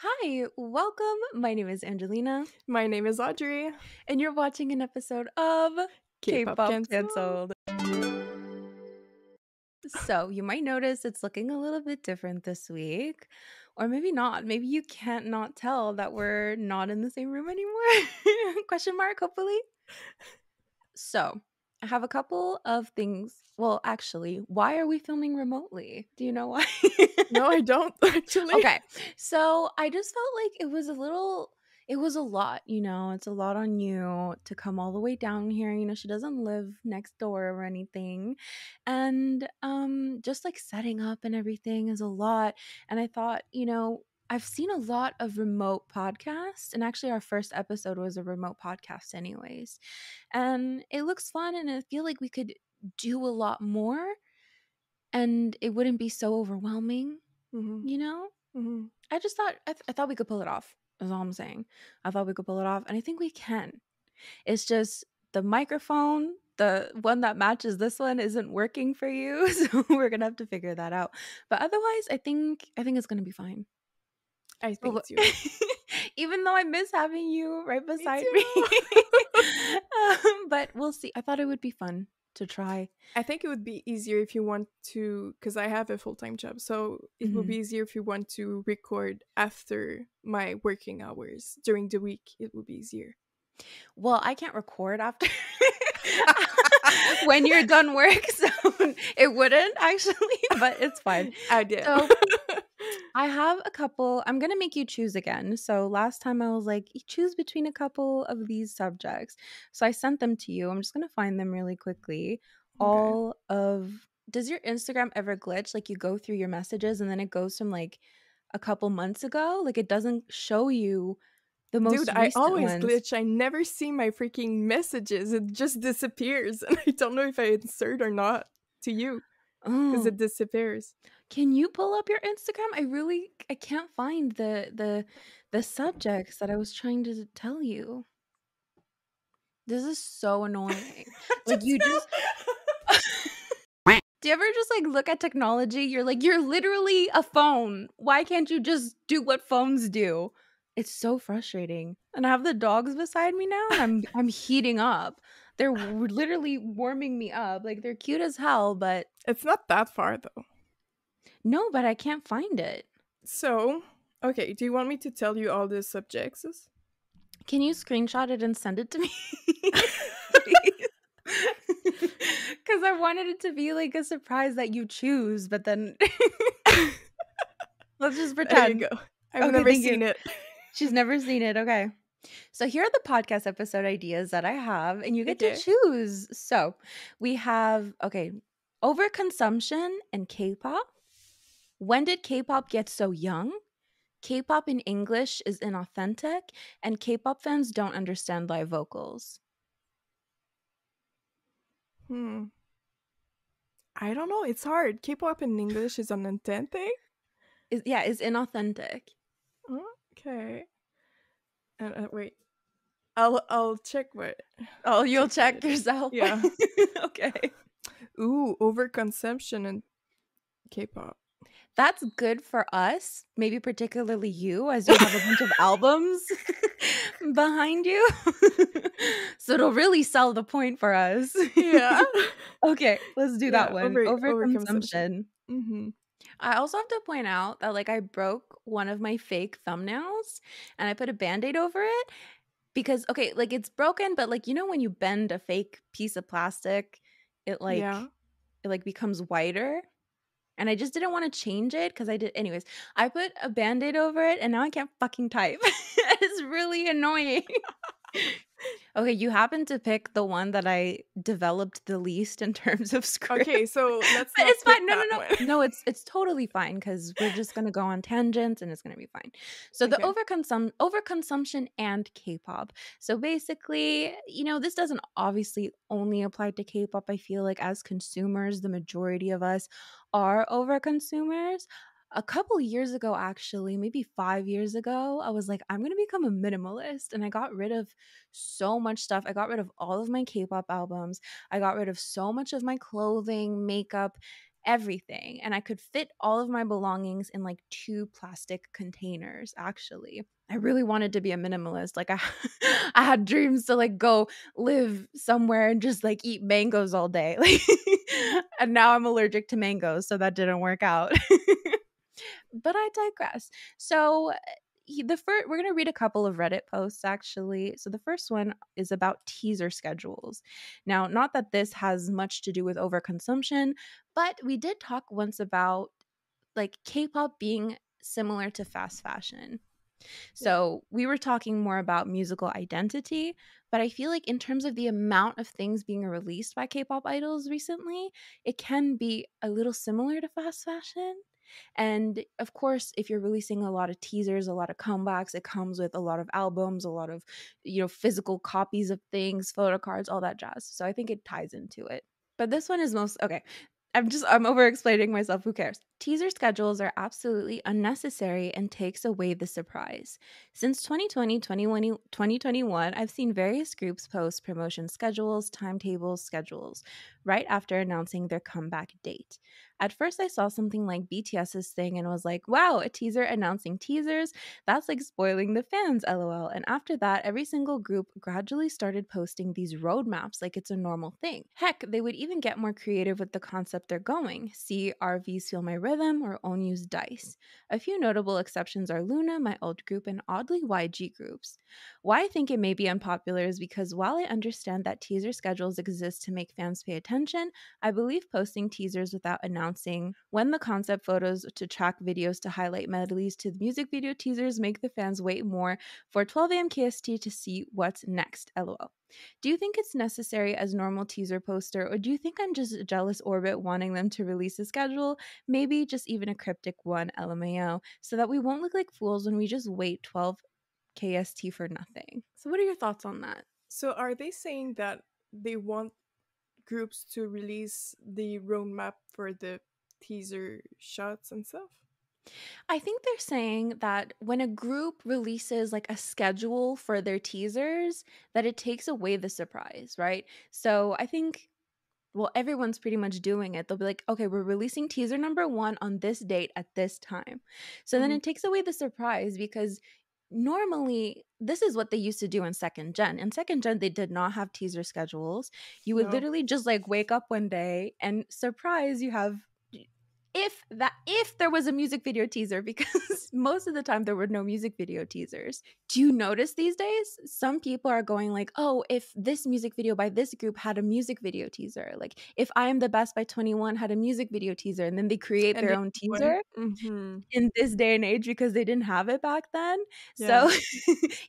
Hi, welcome. My name is Angelina, My name is Audrey. and you're watching an episode of Kpop Kpop Cancelled. Cancelled. So, you might notice it's looking a little bit different this week, or maybe not. Maybe you can't not tell that we're not in the same room anymore. Question mark, hopefully. So, I have a couple of things. Well, actually, why are we filming remotely? Do you know why? No, I don't actually. Okay. So I just felt like it was a lot, it's a lot on you to come all the way down here. She doesn't live next door or anything. And just like setting up and everything is a lot. And I thought, I've seen a lot of remote podcasts, and actually our first episode was a remote podcast anyways. And it looks fun, and I feel like we could do a lot more and it wouldn't be so overwhelming, Mm-hmm. you know? Mm-hmm. I just thought I thought we could pull it off. Is all I'm saying. I thought we could pull it off, and I think we can. It's just the microphone, the one that matches this one, isn't working for you, so we're gonna have to figure that out. But otherwise, I think it's gonna be fine. I So, think too. even though I miss having you right Me beside me, too. but we'll see. I thought it would be fun to try. I think it would be easier if you want to, because I have a full-time job, so it would be easier if you want to record after my working hours. During the week, it would be easier. Well, I can't record after when you're done work, so it wouldn't actually, but it's fine. I did. So I have a couple. I'm gonna make you choose again. So last time I was like, choose between a couple of these subjects. So I sent them to you. I'm just gonna find them really quickly. Okay. Does your Instagram ever glitch? Like you go through your messages and then it goes from like a couple months ago? Like it doesn't show you the most Dude, I recent always ones. glitch. I never see my freaking messages. It just disappears. And I don't know if I insert or not to you because Oh. it disappears. Can you pull up your Instagram? I can't find the subjects that I was trying to tell you. This is so annoying. Like you just do you ever just like look at technology? You're like, you're literally a phone. Why can't you just do what phones do? It's so frustrating. And I have the dogs beside me now, and I'm heating up. They're literally warming me up. Like they're cute as hell, but It's not that far though. no, but I can't find it. So, okay, do you want me to tell you all the subjects? Can you screenshot it and send it to me? Please. Because I wanted it to be like a surprise that you choose, but then let's just There pretend. you go. I've Okay, never thank you. seen it. She's never seen it. Okay. So here are the podcast episode ideas that I have, and you get to Okay. choose. So we have, overconsumption and K-pop. When did K-pop get so young? K-pop in English is inauthentic, and K-pop fans don't understand live vocals. I don't know. It's hard. K-pop in English is an intent thing. Is inauthentic. Okay. Wait. I'll check what. Oh, you'll check it. yourself. Yeah. Okay. Ooh, overconsumption in K-pop. That's good for us, maybe particularly you, as you have a bunch of albums behind you. So it'll really sell the point for us. Yeah. Okay, let's do that one. Overconsumption. Overconsumption. I also have to point out that like I broke one of my fake thumbnails and I put a band-aid over it because like it's broken, but like when you bend a fake piece of plastic, it like becomes whiter. And I just didn't want to change it because I did. Anyways, I put a Band-Aid over it and now I can't fucking type. It's really annoying. Okay, you happen to pick the one that I developed the least in terms of script. Okay, so let's But not it's pick fine. No. that one. No, it's totally fine because we're just gonna go on tangents and it's gonna be fine. So the Okay. overconsumption and K-pop. So basically, this doesn't obviously only apply to K-pop. I feel like as consumers, the majority of us are overconsumers. A couple years ago, actually, maybe 5 years ago, I was like, I'm going to become a minimalist. And I got rid of so much stuff. I got rid of all of my K pop albums. I got rid of so much of my clothing, makeup. everything, and I could fit all of my belongings in like 2 plastic containers, actually. I really wanted to be a minimalist, like, I I had dreams to, like, go live somewhere and just, like, eat mangoes all day, like, and now I'm allergic to mangoes, so that didn't work out. But I digress. So, we're gonna read a couple of Reddit posts, actually. So the first one is about teaser schedules. Now, not that this has much to do with overconsumption, but we did talk once about like K-pop being similar to fast fashion. Yeah. So we were talking more about musical identity, but I feel like in terms of the amount of things being released by K-pop idols recently, it can be a little similar to fast fashion. And of course, if you're releasing a lot of teasers, a lot of comebacks, it comes with a lot of albums, a lot of, physical copies of things, photo cards, all that jazz. So I think it ties into it. But this one is most okay. I'm over explaining myself. Who cares? Teaser schedules are absolutely unnecessary and takes away the surprise. Since 2020, 2021, I've seen various groups post promotion schedules, timetables, schedules right after announcing their comeback date. At first, I saw something like BTS's thing and was like, wow, a teaser announcing teasers? That's like spoiling the fans, lol. And after that, every single group gradually started posting these roadmaps like it's a normal thing. Heck, they would even get more creative with the concept they're going. See RV's Feel My Rhythm or Onyu's Dice. A few notable exceptions are Luna, my old group, and oddly YG groups. Why I think it may be unpopular is because while I understand that teaser schedules exist to make fans pay attention, I believe posting teasers without announcing when the concept photos to track videos to highlight medleys to the music video teasers make the fans wait more for 12 a.m. KST to see what's next. LOL. Do you think it's necessary as normal teaser poster, or do you think I'm just a jealous orbit wanting them to release a schedule? Maybe just even a cryptic one, LMAO, so that we won't look like fools when we just wait 12 KST for nothing. So, what are your thoughts on that? So are they saying that they want groups to release the roadmap for the teaser shots and stuff? I think they're saying that when a group releases like a schedule for their teasers, that it takes away the surprise, right? So I think, well, everyone's pretty much doing it. They'll be like, okay, we're releasing teaser number one on this date at this time. So then Mm-hmm. it takes away the surprise because normally this is what they used to do in second gen. In second gen, they did not have teaser schedules. You would No. literally just like wake up one day and surprise, you have if there was a music video teaser, because most of the time there were no music video teasers. Do you notice these days some people are going like, oh, if this music video by this group had a music video teaser, like if I Am the Best by 21 had a music video teaser, and then they create And their the own one. teaser Mm-hmm. in this day and age because they didn't have it back then. Yeah. So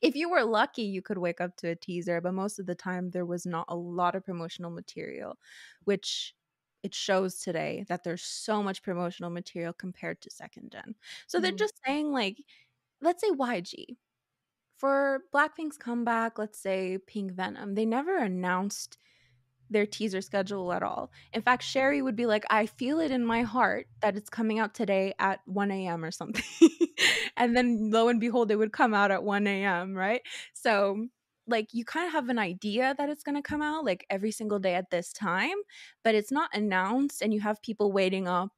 if you were lucky, you could wake up to a teaser, but most of the time there was not a lot of promotional material, which it shows today that there's so much promotional material compared to second gen. So they're Mm-hmm. just saying like, let's say YG. For Blackpink's comeback, let's say Pink Venom, they never announced their teaser schedule at all. In fact, Sherry would be like, I feel it in my heart that it's coming out today at 1 a.m. or something. And then lo and behold, it would come out at 1 a.m., right? So, like, you kind of have an idea that it's going to come out like every single day at this time, but it's not announced, and you have people waiting up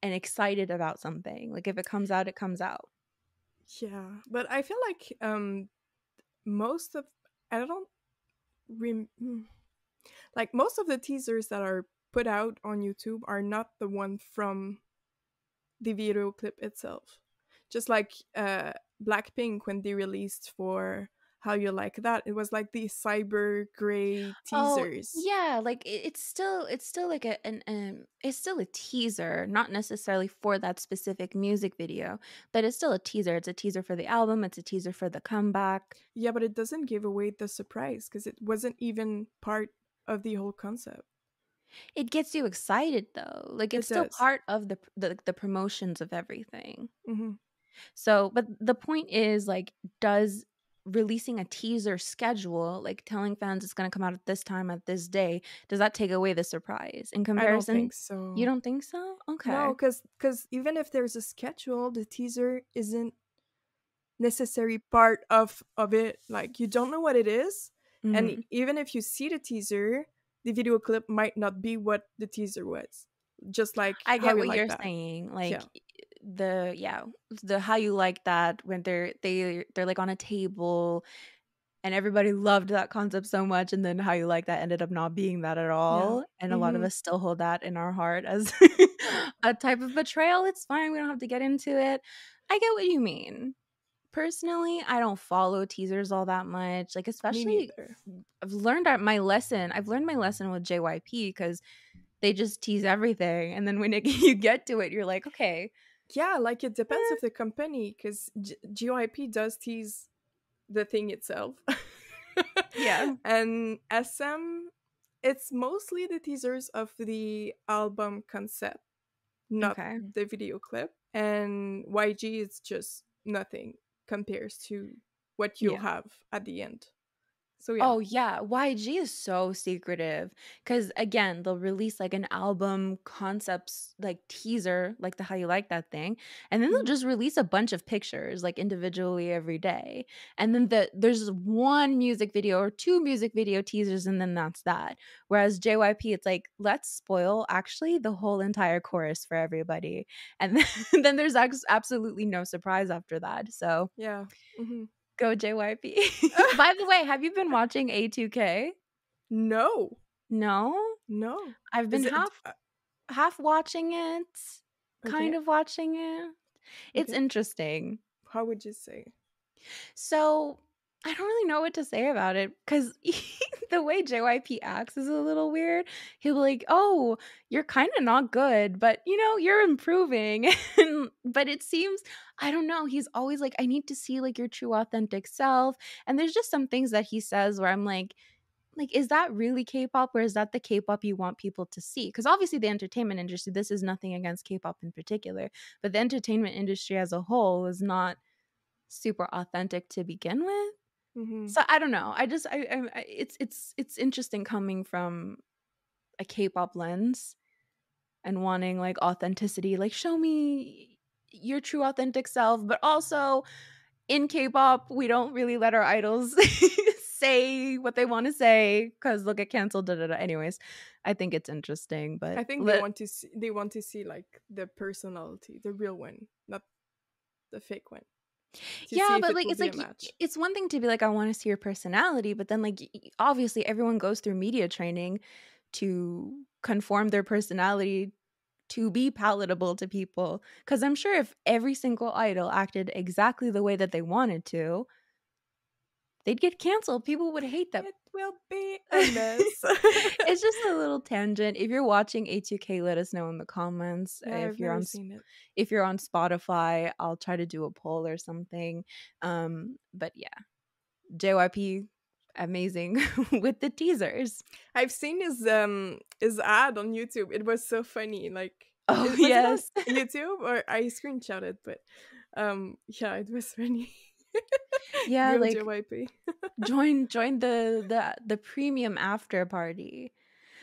and excited about something. Like, if it comes out, it comes out. Yeah. But I feel like most of I don't like most of the teasers that are put out on YouTube are not the one from the video clip itself. Just like Blackpink when they released for How You Like That, it was like the cyber gray Oh, teasers. yeah, like, it's still like it's still a teaser, not necessarily for that specific music video, but it's still a teaser. It's a teaser for the album, it's a teaser for the comeback. Yeah, but it doesn't give away the surprise because it wasn't even part of the whole concept. It gets you excited though. Like, it's It still does. part of the promotions of everything. Hmm. So, but the point is, like, does releasing a teaser schedule, like telling fans it's gonna come out at this time at this day, does that take away the surprise? In I don't comparison, think you so. don't think so? No, Okay. because even if there's a schedule, the teaser isn't necessary part of it. Like you don't know what it is, and Mhm. even if you see the teaser, the video clip might not be what the teaser was. just like I How get You what Like you're That. saying. Yeah. Like the yeah, the how you like that when they're like on a table and everybody loved that concept so much and then how you like that ended up not being that at Yeah. all. And a lot of Mm-hmm. us still hold that in our heart as a type of betrayal. It's fine. We don't have to get into it. I get what you mean. Personally, I don't follow teasers all that much. Like Me especially neither. my lesson. I've learned my lesson with JYP because they just tease everything, and then when you get to it, you're like, okay, Yeah, like it depends eh, of the company because GYP does tease the thing itself. yeah, And SM, it's mostly the teasers of the album concept, not okay, the video clip. And YG is just nothing compares to what you'll yeah. have at the end. So yeah. Oh yeah, YG is so secretive because again, they'll release like an album concepts like teaser, like the how you like that thing, and then they'll Mhm. just release a bunch of pictures like individually every day, and then there's one music video or two music video teasers, and then that's that. Whereas JYP, it's like let's spoil actually the whole entire chorus for everybody, and then there's absolutely no surprise after that. So Yeah. Hmm. go JYP. By the way, have you been watching A2K? No. No? No. I've been Is it half watching it, okay? kind of watching it. It's Okay. interesting. How would you say? So, I don't really know what to say about it because the way JYP acts is a little weird. He'll be like, "Oh, you're kind of not good, but you're improving." But it seems, I don't know, he's always like, "I need to see like your true authentic self." And there's just some things that he says where I'm like, is that really K-pop or is that the K-pop you want people to see? Because obviously the entertainment industry, this is nothing against K-pop in particular, but the entertainment industry as a whole is not super authentic to begin with. Hmm. So I don't know. I just it's interesting coming from a K-pop lens and wanting like authenticity, like show me your true authentic self, but also in K-pop, we don't really let our idols say what they want to say because they'll get canceled. Da, da, da. Anyways, I think it's interesting, but I think they want to see like the personality, the real one, not the fake one, to yeah, see if but it like will it's be a like match. it's one thing to be like, I want to see your personality, but then like obviously everyone goes through media training to conform their personality to be palatable to people. Because I'm sure if every single idol acted exactly the way that they wanted to, they'd get canceled. People would hate them. It will be a mess. It's just a little tangent. If you're watching A2K, let us know in the comments. Yeah, I've never seen it. If you're on Spotify, I'll try to do a poll or something. But yeah, JYP amazing with the teasers. I've seen his ad on YouTube. It was so funny. Like, Oh was it on yes. YouTube or I screenshot it? But yeah, it was funny. Yeah, Go like JYP. join the premium after party.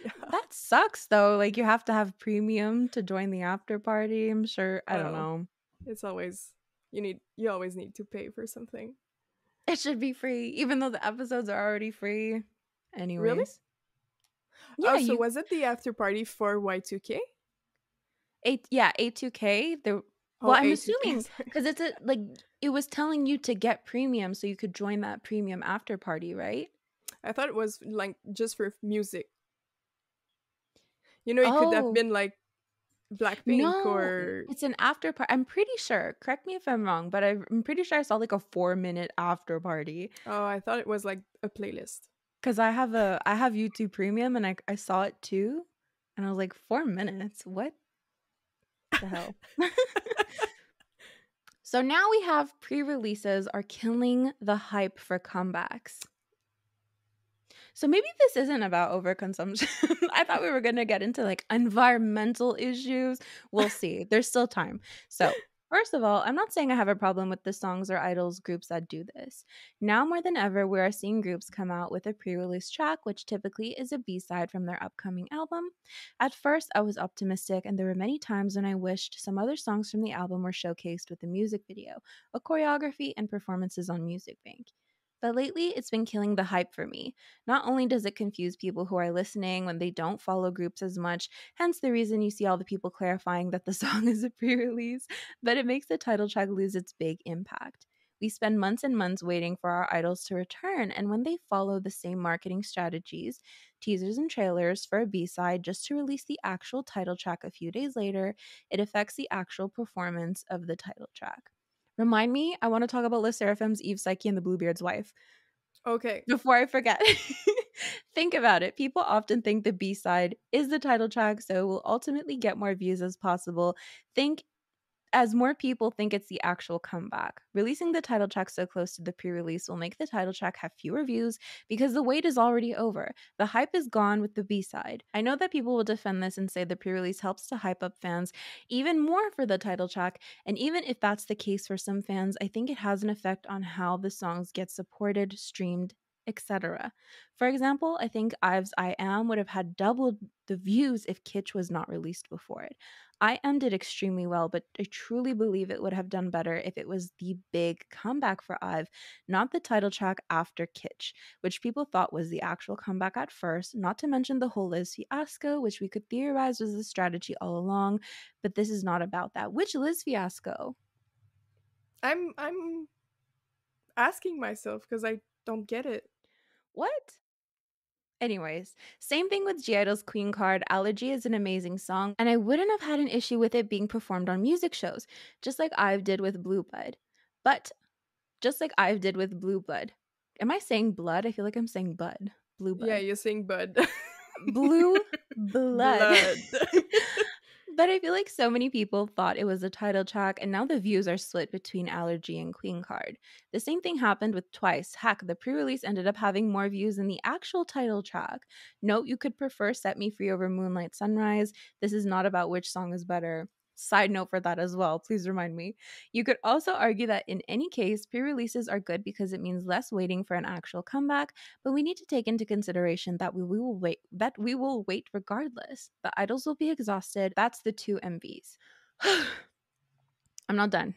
Yeah. That sucks though. Like you have to have premium to join the after party. I'm sure. I don't Well, know. it's always you always need to pay for something. It should be free, even though the episodes are already free. Really? Anyways, yeah, Oh, so you was it the after party for Y2K? A2K. The Oh, well, I'm A2K. assuming Sorry. because it's a like it was telling you to get premium so you could join that premium after party, right? I thought it was like just for music. It could have Oh been like Blackpink no, or it's an after party. I'm pretty sure. Correct me if I'm wrong, but I'm pretty sure I saw like a 4 minute after party. oh, I thought it was like a playlist. Cause I have YouTube Premium and I saw it too, and I was like 4 minutes. What the hell? So now we have pre-releases are killing the hype for comebacks. So maybe this isn't about overconsumption. I thought we were going to get into like environmental issues. We'll see. There's still time. So, first of all, I'm not saying I have a problem with the songs or idols groups that do this. Now more than ever, we are seeing groups come out with a pre-release track, which typically is a B-side from their upcoming album. At first, I was optimistic, and there were many times when I wished some other songs from the album were showcased with a music video, a choreography, and performances on Music Bank. But lately, it's been killing the hype for me. Not only does it confuse people who are listening when they don't follow groups as much, hence the reason you see all the people clarifying that the song is a pre release, but it makes the title track lose its big impact. We spend months and months waiting for our idols to return, and when they follow the same marketing strategies, teasers and trailers for a B side just to release the actual title track a few days later, it affects the actual performance of the title track. Remind me, I want to talk about Le Seraphim's Eve Psyche and the Bluebeard's wife. Okay. Before I forget. Think about it. People often think the B side is the title track, so it will ultimately get more views as possible. Think as more people think it's the actual comeback. Releasing the title track so close to the pre release will make the title track have fewer views because the wait is already over. The hype is gone with the B side. I know that people will defend this and say the pre release helps to hype up fans even more for the title track. And even if that's the case for some fans, I think it has an effect on how the songs get supported, streamed, etc. For example, I think Ives I Am would have had double the views if Kitsch was not released before it. I Am did extremely well, but I truly believe it would have done better if it was the big comeback for Ive, not the title track after Kitsch, which people thought was the actual comeback at first, not to mention the whole Liz fiasco, which we could theorize was the strategy all along, but this is not about that. Which Liz fiasco? I'm asking myself because I don't get it. What? Anyways, same thing with G Idol's Queen Card. Allergy is an amazing song, and I wouldn't have had an issue with it being performed on music shows, just like Ive did with Blue Blood. But just like Ive did with Blue Blood. Am I saying blood? I feel like I'm saying bud. Blue Yeah, bud. you sing Bud. Blue blood. Blood. But I feel like so many people thought it was a title track, and now the views are split between Allergy and Queen Card. The same thing happened with Twice. Heck, the pre release ended up having more views than the actual title track. Note you could prefer Set Me Free over Moonlight Sunrise. This is not about which song is better. Side note for that as well, please remind me. You could also argue that in any case, pre releases are good because it means less waiting for an actual comeback, but we need to take into consideration that we will wait regardless. The idols will be exhausted. That's the two MVs. I'm not done.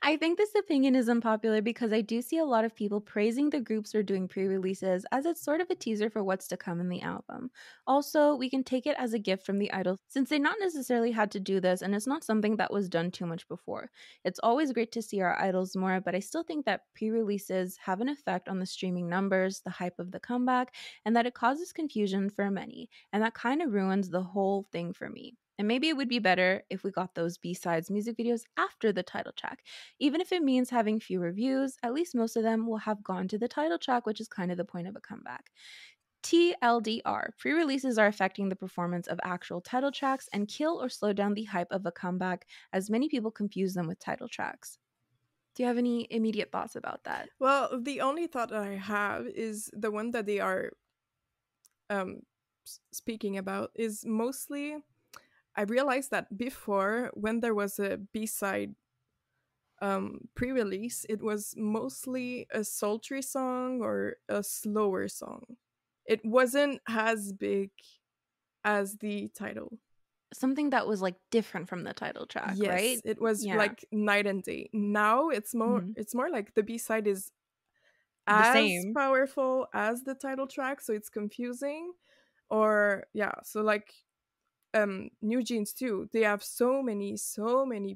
I think this opinion is unpopular because I do see a lot of people praising the groups for doing pre releases as it's sort of a teaser for what's to come in the album. Also, we can take it as a gift from the idols since they not necessarily had to do this and it's not something that was done too much before. It's always great to see our idols more, but I still think that pre releases have an effect on the streaming numbers, the hype of the comeback, and that it causes confusion for many. And that kind of ruins the whole thing for me. And maybe it would be better if we got those B-sides music videos after the title track. Even if it means having fewer views, at least most of them will have gone to the title track, which is kind of the point of a comeback. TLDR, pre releases are affecting the performance of actual title tracks and kill or slow down the hype of a comeback, as many people confuse them with title tracks. Do you have any immediate thoughts about that? Well, the only thought that I have is the one that they are um, speaking about is mostly. I realized that before, when there was a B side pre release, it was mostly a sultry song or a slower song. It wasn't as big as the title. Something that was like different from the title track, Yes, right? it was Yeah. like night and day. Now Mhm. it's more like the B side is The as same. powerful as the title track, so it's confusing. Or yeah, so like New Jeans too. They have so many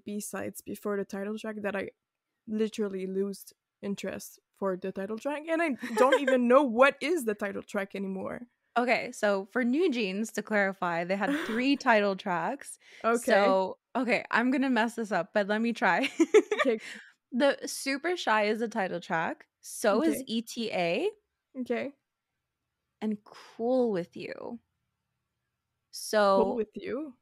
B sides before the title track that I literally lose interest for the title track, and I don't even know what is the title track anymore. Okay, so for New Jeans, to clarify, they had 3 title tracks. Okay. So, okay, I'm gonna mess this up, but let me try. Okay. The Super Shy is a title track, so is Okay. ETA, Okay. and Cool With You. Cool So, with you.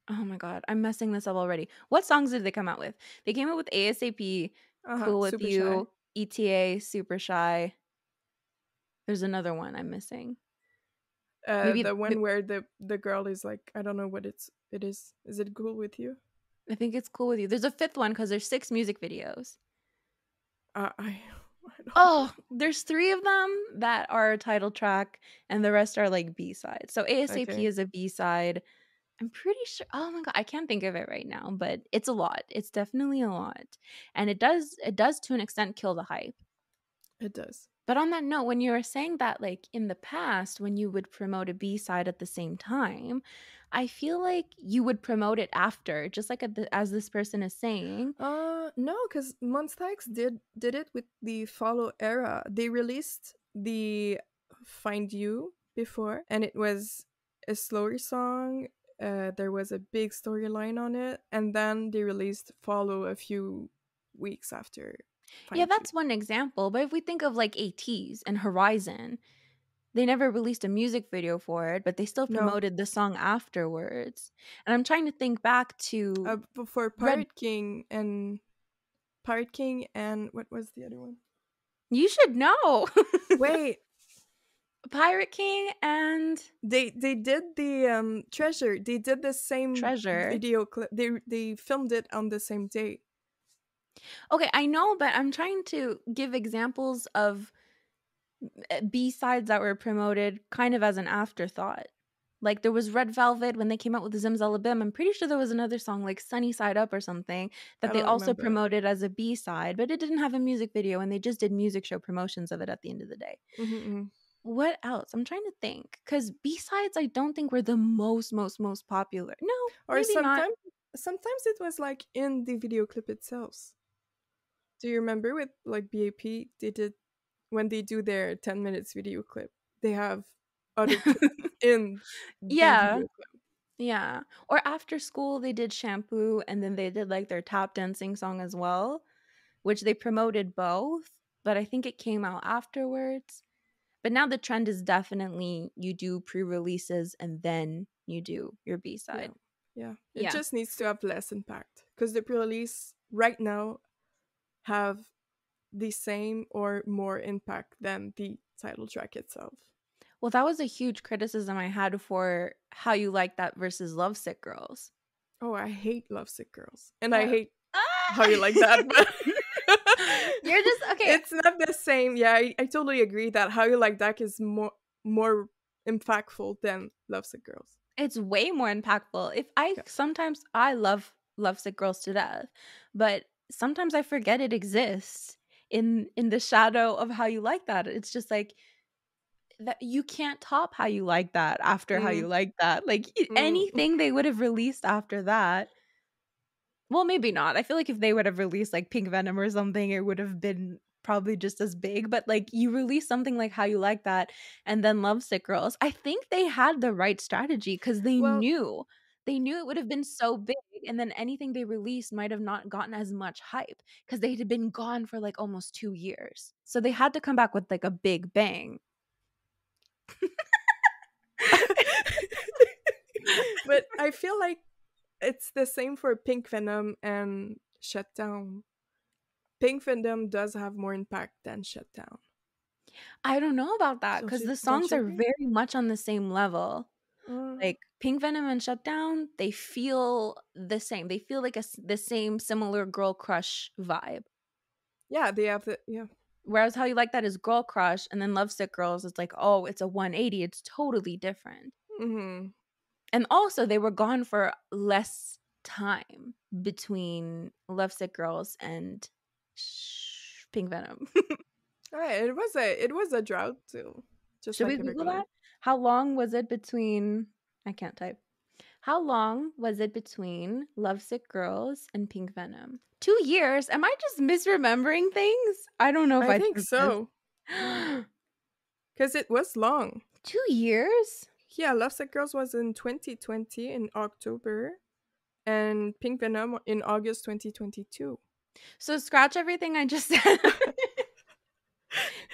oh my god, I'm messing this up already. What songs did they come out with? They came out with ASAP, Uh-huh. Cool With Super shy. You, ETA, Super Shy. There's another one I'm missing. Maybe The one where the girl is like, I don't know what it is. Is it cool with you? I think it's Cool With You. There's a 5th one because there's 6 music videos. I I don't know. Oh, there's 3 of them that are a title track, and the rest are, like, B-sides. So ASAP Okay. is a B-side. I'm pretty sure oh my god, I can't think of it right now, but it's a lot. It's definitely a lot. And it does to an extent kill the hype. It does. But on that note, when you were saying that, like in the past, when you would promote a B side at the same time, I feel like you would promote it after, just like as this person is saying. No, because Monsta X did it with the Follow era. They released the Find You before, and it was a slower song. There was a big storyline on it, and then they released Follow a few weeks after Yeah, Find You. that's one example. But if we think of like ATs and Horizon, they never released a music video for it, but they still No, promoted the song afterwards. And I'm trying to think back to before Red. Pirate King, and what was the other one? You should know. Wait, Pirate King and they did the Treasure. They did the same Treasure. video clip. They filmed it on the same day. Okay, I know, but I'm trying to give examples of B-sides that were promoted kind of as an afterthought. Like there was Red Velvet when they came out with the Zimzalabim. I'm pretty sure there was another song like Sunny Side Up or something that I they don't also remember. promoted as a B-side, but it didn't have a music video and they just did music show promotions of it at the end of the day. Mm-hmm. What else? I'm trying to think cuz B-sides I don't think were the most popular. No, Or maybe not. sometimes it was like in the video clip itself. Do you remember with like BAP? They did when they do their 10 minutes video clip. They have other clips in the Yeah. video clip. Yeah. Or after school they did Shampoo and then they did like their tap dancing song as well, which they promoted both, but I think it came out afterwards. But now the trend is definitely you do pre-releases and then you do your Yeah, B-side. yeah. It Yeah. just needs to have less impact because the pre-release right now have the same or more impact than the title track itself. Well, that was a huge criticism I had for How You Like That versus Lovesick Girls. Oh, I hate Lovesick Girls, and I Uh, hate How You Like That, ah! but You're just okay. it's not the same. Yeah, I totally agree that How You Like That is more impactful than Lovesick Girls. It's way more impactful. If I Yeah. sometimes I love Lovesick Girls to death, but sometimes I forget it exists in the shadow of How You Like That. It's just like that you can't top How You Like That after How Mm, You Like That. Like mm. anything they would have released after that. Well, maybe not. I feel like if they would have released like Pink Venom or something, it would have been probably just as big. But like you release something like How You Like That and then Lovesick Girls, I think they had the right strategy because Well, they knew it would have been so big, and then anything they released might have not gotten as much hype because they had been gone for like almost 2 years. So they had to come back with like a big bang. but I feel like it's the same for Pink Venom and Shutdown. Pink Venom does have more impact than Shutdown. I don't know about that because the Don't songs you are agree? very much on the same level. Uh, Like Pink Venom and Shutdown, they feel the same. They feel like the same similar girl crush vibe. yeah, they have the yeah. Whereas How You Like That is girl crush, and then Lovesick Girls is like, oh, it's a 180. It's totally different. Mm-hmm. And also, they were gone for less time between Lovesick Girls and Pink Venom. All right, it was a drought too, just Should we like Google everything. that? How long was it between? I can't type. How long was it between Lovesick Girls and Pink Venom? 2 years? Am I just misremembering things? I don't know if I I think trust this. so because it was long. 2 years? Yeah, Lovesick Girls was in 2020 in October, and Pink Venom in August 2022. So scratch everything I just said.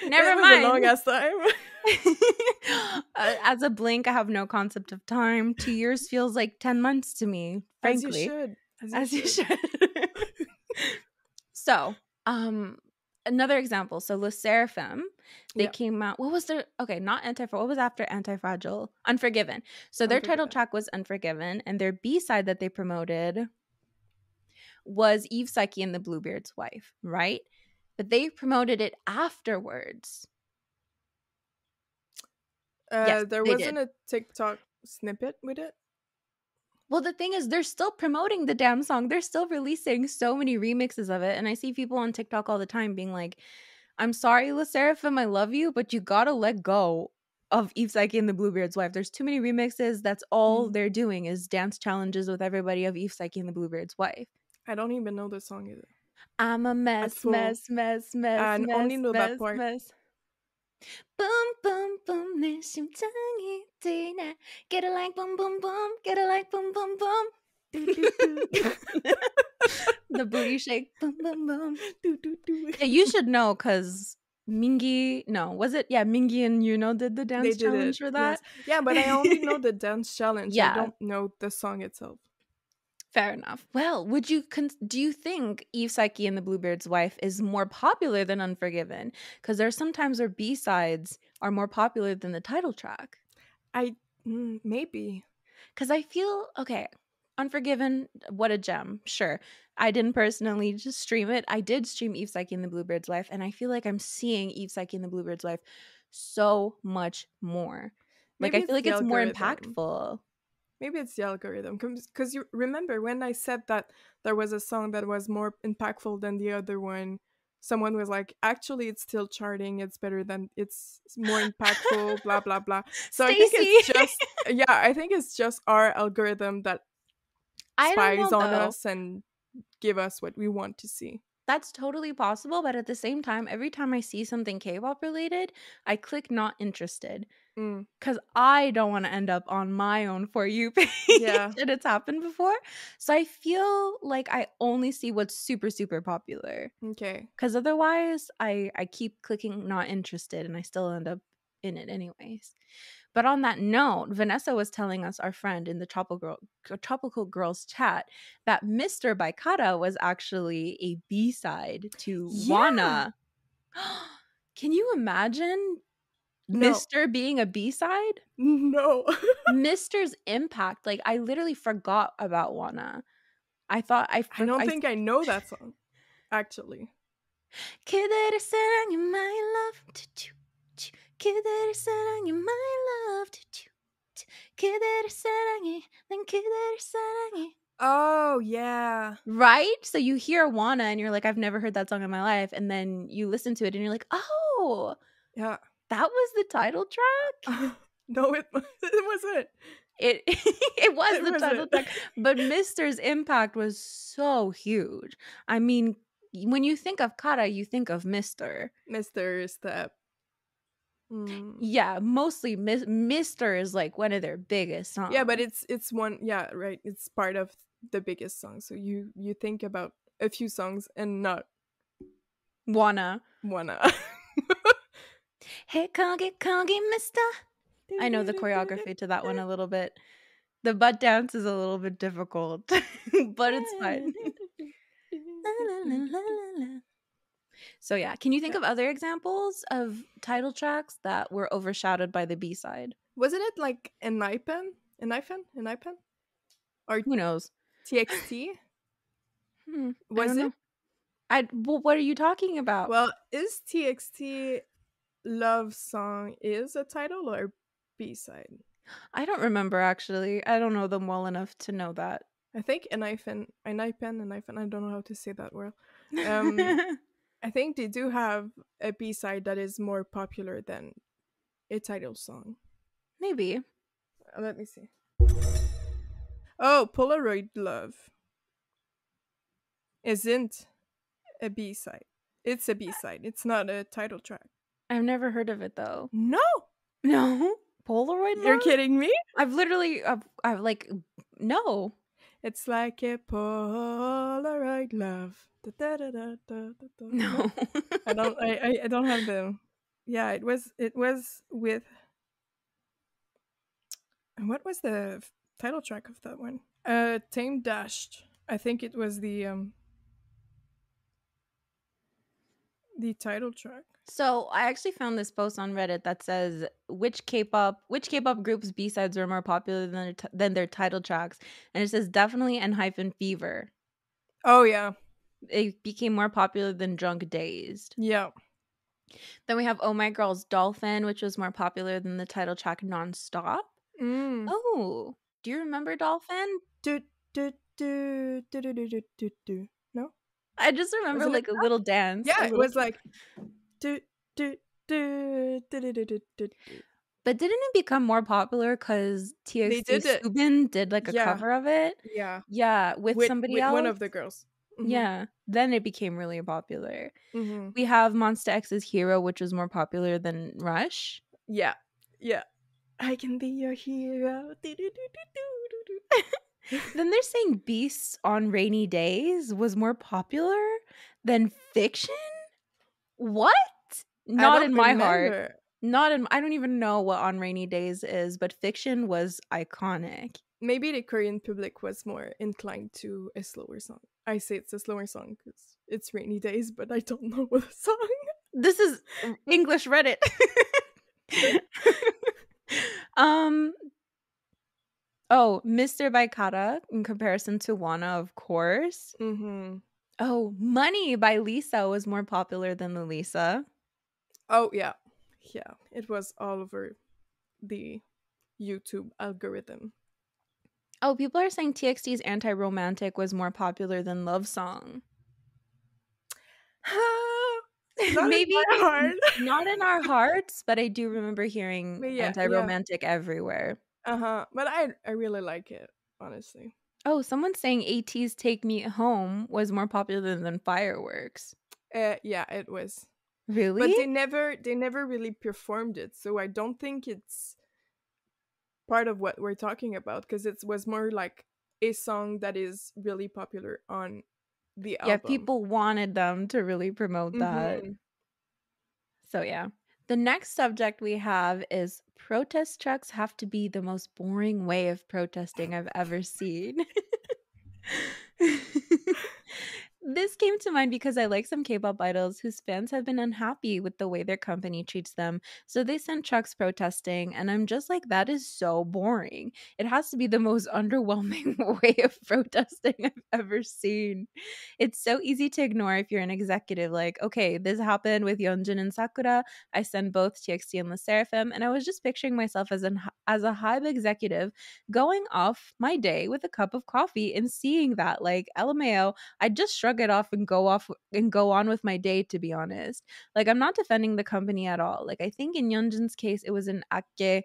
It Never was a long mind. ass time. As a blink, I have no concept of time. 2 years feels like 10 months to me, As you frankly. should. As you As you should. should. So, another example. So, Le Seraphim, they Yeah, came out. What was their okay? Not Anti-Fragile. What was after Anti-Fragile? Unforgiven. So their title Unforgiven. track was Unforgiven, and their B side that they promoted was Eve Psyche and the Bluebeard's Wife, right? But they promoted it afterwards. Yes, There they wasn't did. a TikTok snippet with it. Well, the thing is, they're still promoting the damn song. They're still releasing so many remixes of it. And I see people on TikTok all the time being like, I'm sorry, La Seraphim, I love you, but you gotta let go of Eve Psyche and the Bluebeard's Wife. There's too many remixes. That's all Mm. they're doing is dance challenges with everybody of Eve Psyche and the Bluebeard's Wife. I don't even know the song either. I'm a At mess, full. mess, mess, mess, And only mess, know that mess, part. mess. Boom, boom, boom, 내 심장이 뛰네. Get it like boom, boom, boom. Get it like boom, boom, boom. Do, do, do. The booty shake. Boom, boom, boom. Do, do, do. Yeah, you should know because Mingi, no, was it? Yeah, Mingi and Yuno did the They dance did challenge it. for that. Yes. Yeah, but I only know the dance challenge. I Yeah, don't know the song itself. fair enough. Well, do you think Eve Psyche and the Bluebeard's Wife is more popular than Unforgiven? Because there's sometimes where B-sides are more popular than the title track. Maybe. Because I feel, okay, Unforgiven, what a gem. Sure. I didn't personally just stream it. I did stream Eve Psyche and the Bluebird's Wife, and I feel like I'm seeing Eve Psyche and the Bluebird's Wife so much more. Like, Maybe I feel it's like the it's more algorithm. impactful. Maybe it's the algorithm. Because you remember when I said that there was a song that was more impactful than the other one, someone was like, actually, it's still charting. It's better than, it's more impactful, blah, blah, blah. So I think Stacy! it's just, yeah, I think it's just our algorithm that I don't spies know, on though. us and give us what we want to see. That's totally possible, but at the same time, every time I see something K-pop related, I click not interested. Mm, Because I don't want to end up on my own For You page. yeah. And it's happened before. So I feel like I only see what's super, super popular. Okay. Because otherwise, I keep clicking not interested and I still end up in it anyways. But on that note, Vanessa was telling us, our friend in the Tropical Girls chat, that Mr. by Kata was actually a B-side to Yeah. Wanna. Can you imagine No. Mr. being a B-side? No. Mister's impact, like, I literally forgot about Wanna. I thought I don't I think I know that song, actually. 그대를 사랑해 my love 그대를 사랑해 my love 그대를 사랑해 난 그대를 사랑해. Oh, yeah. Right? So you hear Wanna and you're like, I've never heard that song in my life, and then you listen to it and you're like, oh, Yeah. that was the title track? No, it wasn't. It it was It the title wasn't. track, but Mister's impact was so huge. I mean, when you think of Kara, you think of Mister. Mr. Step. Yeah, mostly Mister is like one of their biggest Yeah, but songs. it's one, yeah, right. It's part of the biggest song. So you think about a few songs and not Wanna. wanna. Hey, 거기, Mister. I know the choreography to that one a little bit. The butt dance is a little bit difficult, but it's fine. So yeah, can you think of other examples of title tracks that were overshadowed by the B-side? Wasn't it like an iPen? Or Who knows? TXT? I Was don't it? know. Well, what are you talking about? Well, is TXT Love Song is a title or B-side? I don't remember actually. I don't know them well enough to know that. I think an iPen, I don't know how to say that word. I think they do have a B-side that is more popular than a title song. Maybe. Let me see. Oh, Polaroid Love isn't a B-side. It's a B-side. It's not a title track. I've never heard of it though. No! No? Polaroid You're Love? kidding me? I've literally I've like no. It's like a Polaroid love. Da, da, da, da, da, da. No. I don't have the. Yeah, it was with. What was the title track of that one? Tame Dashed. I think it was the title track. So I actually found this post on Reddit that says which K-pop groups B-sides were more popular than their title tracks, and it says definitely Hyphen Fever. Oh yeah, It became more popular than Drunk Dazed. yeah. Then we have Oh My Girl's Dolphin, which was more popular than the title track Nonstop. Oh, do you remember Dolphin? Do, do, do, do, do, do, do, do. No, I just remember wasn't it like a that? little dance. Yeah, it was like. Do, do, do, do, do, do, do, do, do. But didn't it become more popular because They TXT did it. Subin did like a Yeah, cover of it? yeah. Yeah, with somebody With one else? of the girls. Mm-hmm. Yeah, then it became really popular. Mm-hmm. We have Monsta X's Hero, which was more popular than Rush. Yeah, yeah. I can be your hero. Do, do, do, do, do, do. Then they're saying Beasts on Rainy Days was more popular than Fiction? What? I Not don't in my heart. remember. Not in I don't even know what On Rainy Days is, but Fiction was iconic. Maybe the Korean public was more inclined to a slower song. I say it's a slower song because it's rainy days, but I don't know the song. This is English Reddit. um oh, Mr. Baikata in comparison to Wana, of course. Mm-hmm. Oh, Money by Lisa was more popular than the Lisa. Oh yeah, yeah. It was all over the YouTube algorithm. Oh, people are saying TXT's Anti-Romantic was more popular than Love Song. Not in Maybe my heart. not in our hearts, but I do remember hearing But yeah, yeah. Anti-Romantic everywhere. Uh-huh. But I really like it, honestly. Oh, someone's saying AT's Take Me Home was more popular than Fireworks. Yeah, it was. Really? But they never really performed it, so I don't think it's part of what we're talking about because it was more like a song that is really popular on the Yeah, album. people wanted them to really promote that. Mm-hmm. So, yeah. The next subject we have is protest trucks have to be the most boring way of protesting I've ever seen. This came to mind because I like some K-pop idols whose fans have been unhappy with the way their company treats them. So they sent trucks protesting, and I'm just like, that is so boring. It has to be the most underwhelming way of protesting I've ever seen. It's so easy to ignore if you're an executive. Like, okay, this happened with Yeonjun and Sakura. I send both TXT and LE SSERAFIM, and I was just picturing myself as a HYBE executive going off my day with a cup of coffee and seeing that, like, LMAO, I'd just shrug it off and go on with my day, to be honest. Like, I'm not defending the company at all. Like, I think in Yeonjun's case it was an akke,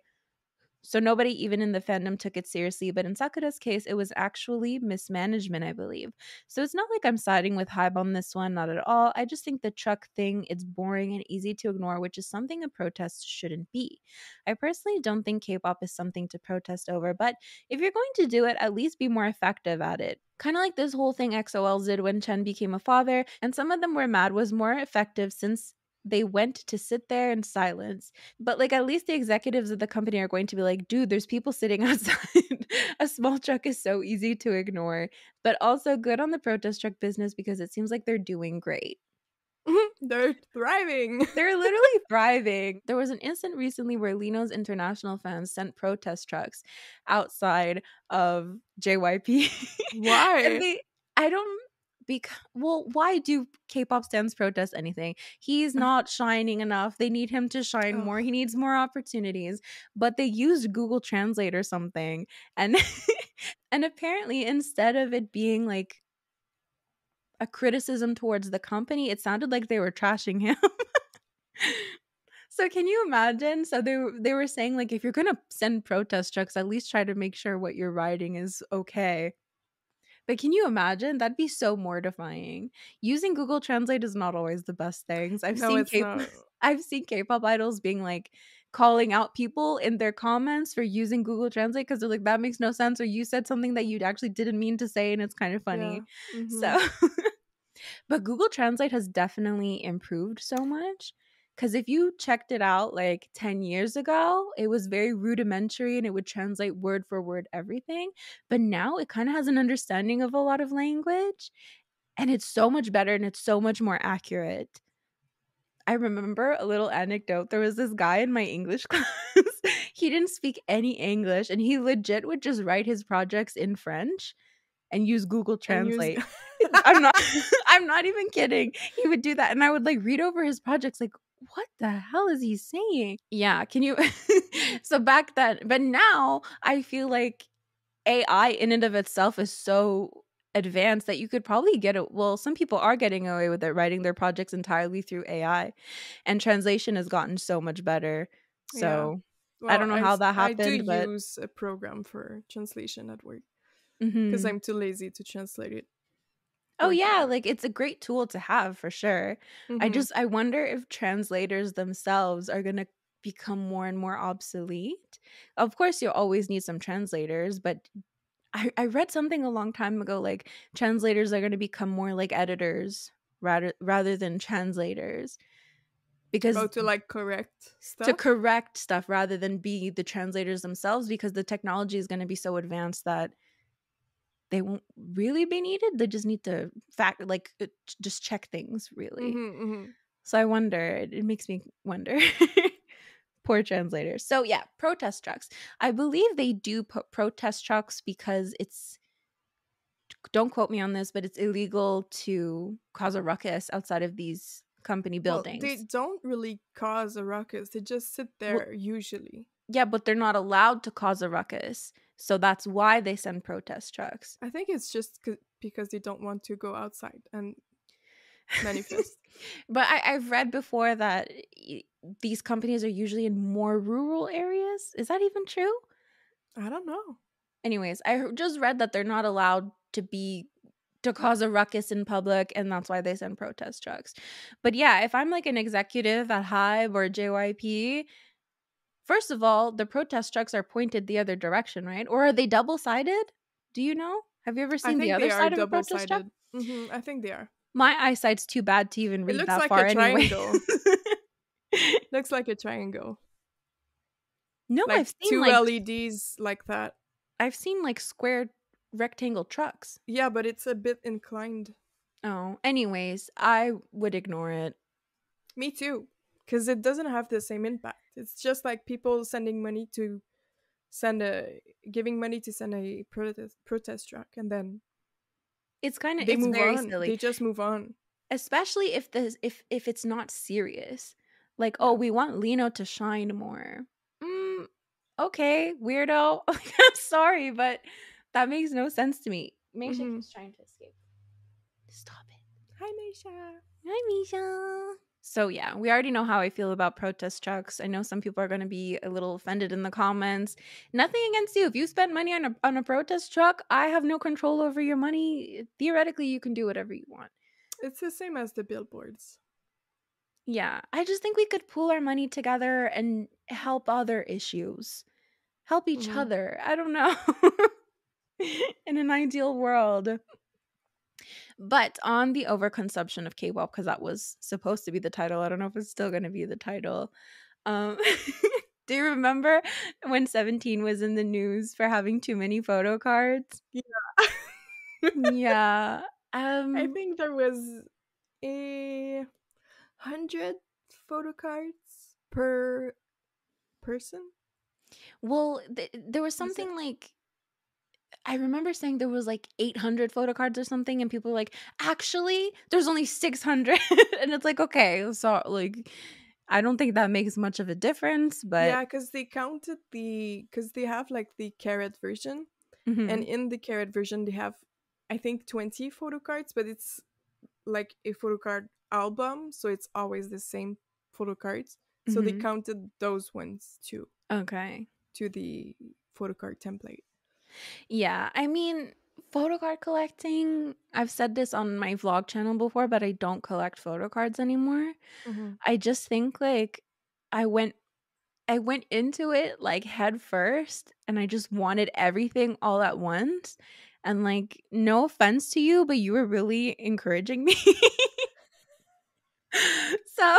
so nobody even in the fandom took it seriously, but in Sakura's case it was actually mismanagement, I believe. So it's not like I'm siding with Hybe on this one, not at all. I just think the truck thing, it's boring and easy to ignore, which is something a protest shouldn't be. I personally don't think K-pop is something to protest over, but if you're going to do it, at least be more effective at it. Kind of like this whole thing XOL did when Chen became a father, and some of them were mad was more effective since they went to sit there in silence. But, like, at least the executives of the company are going to be like, dude, there's people sitting outside. A small truck is so easy to ignore. But also good on the protest truck business because it seems like they're doing great. They're thriving. They're literally thriving. There was an incident recently where Lino's international fans sent protest trucks outside of JYP. And Why? I don't, well, why do K-pop stans protest anything? He's not shining enough. They need him to shine Oh. more. He needs more opportunities. But they used Google Translate or something. And and apparently instead of it being like a criticism towards the company, it sounded like they were trashing him. So can you imagine? So they were saying, like, if you're gonna send protest trucks, at least try to make sure what you're writing is okay. But can you imagine? That'd be so mortifying. Using Google Translate is not always the best things. No, it's not. I've seen K-pop idols being like calling out people in their comments for using Google Translate because they're like, that makes no sense, or you said something that you actually didn't mean to say and it's kind of Yeah. funny. Mm-hmm. So but Google Translate has definitely improved so much. Because if you checked it out like 10 years ago, it was very rudimentary and it would translate word for word everything. But now it kind of has an understanding of a lot of language and it's so much better and it's so much more accurate. I remember a little anecdote. There was this guy in my English class. He didn't speak any English and he legit would just write his projects in French and use Google And use. Translate. I'm not I'm not even kidding. He would do that and I would like read over his projects like, what the hell is he saying? Yeah, can you so back then, but now I feel like AI in and of itself is so advanced that you could probably get it. Well, some people are getting away with it, writing their projects entirely through AI, and translation has gotten so much better. Yeah. So I Well, don't know how that I do happened, but use a program for translation at work because mhm. I'm too lazy to translate it Oh word by yeah, word. like it's a great tool to have for sure. Mm-hmm. I wonder if translators themselves are going to become more and more obsolete. Of course, you always need some translators, but I read something a long time ago like translators are going to become more like editors rather than translators Oh, because to like correct to stuff. correct stuff rather than be the translators themselves because the technology is going to be so advanced that they won't really be needed. They just need to just check things really. Mm-hmm. Mm-hmm. So I wonder, it makes me wonder. Poor translators. So yeah, protest trucks. I believe they do put protest trucks because it's, don't quote me on this, but it's illegal to cause a ruckus outside of these company Well, they buildings. don't really cause a ruckus. They just sit Well, there usually. yeah, but they're not allowed to cause a ruckus. So that's why they send protest trucks. I think it's just because they don't want to go outside and manifest. But I've read before that these companies are usually in more rural areas. Is that even true? I don't know. Anyways, just read that they're not allowed to cause a ruckus in public, and that's why they send protest trucks. But yeah, if I'm like an executive at Hive or JYP, first of all, the protest trucks are pointed the other direction, right? Or are they double sided? Do you know? Have you ever I seen the think other they are side of a double protest truck? sided. I think they are. My eyesight's too bad to even It read looks that like a far anyway. triangle. Looks like a triangle. No, Like two LEDs like that. I've seen like square rectangle trucks. Yeah, but it's a bit inclined. Oh, anyways, I would ignore it. Me too. Because it doesn't have the same impact. It's just like people sending money to send a giving money to send a protest truck, and then they It's move very on. silly, They just move on. especially if it's not serious. Like, oh, Yeah. we want Lino to shine more. Mm, okay, weirdo. Like, I'm sorry, but that makes no sense to me. Misha Mm-hmm. keeps trying to escape. Stop it. Hi, Maisha. Hi, Misha. So yeah, we already know how I feel about protest trucks. I know some people are going to be a little offended in the comments. Nothing against you. If you spend money on a protest truck, I have no control over your money. Theoretically, you can do whatever you want. It's the same as the billboards. Yeah, I just think we could pool our money together and help other issues. Help each Mm-hmm. other. I don't know. In an ideal world. But on the overconsumption of K-pop, because that was supposed to be the title. I don't know if it's still going to be the title. Um, do you remember when 17 was in the news for having too many photo cards? Yeah. Yeah. I think there was 100 photo cards per person. Well, there was Was it? something like, I remember saying there was like 800 photo cards or something, and people were like, actually, there's only 600. And it's like, okay, so like, I don't think that makes much of a difference, but Yeah, because they counted because they have like the carrot version, and mhm, in the carrot version they have, I think, 20 photo cards, but it's like a photo card album, so it's always the same photo cards. So they mhm. counted those ones too Okay. to the photo card template. Yeah, I mean, photo card collecting, I've said this on my vlog channel before, but I don't collect photo cards anymore. Mm-hmm. I just think like I went I went into it like head first and I just wanted everything all at once. And like no offense to you, but you were really encouraging me. So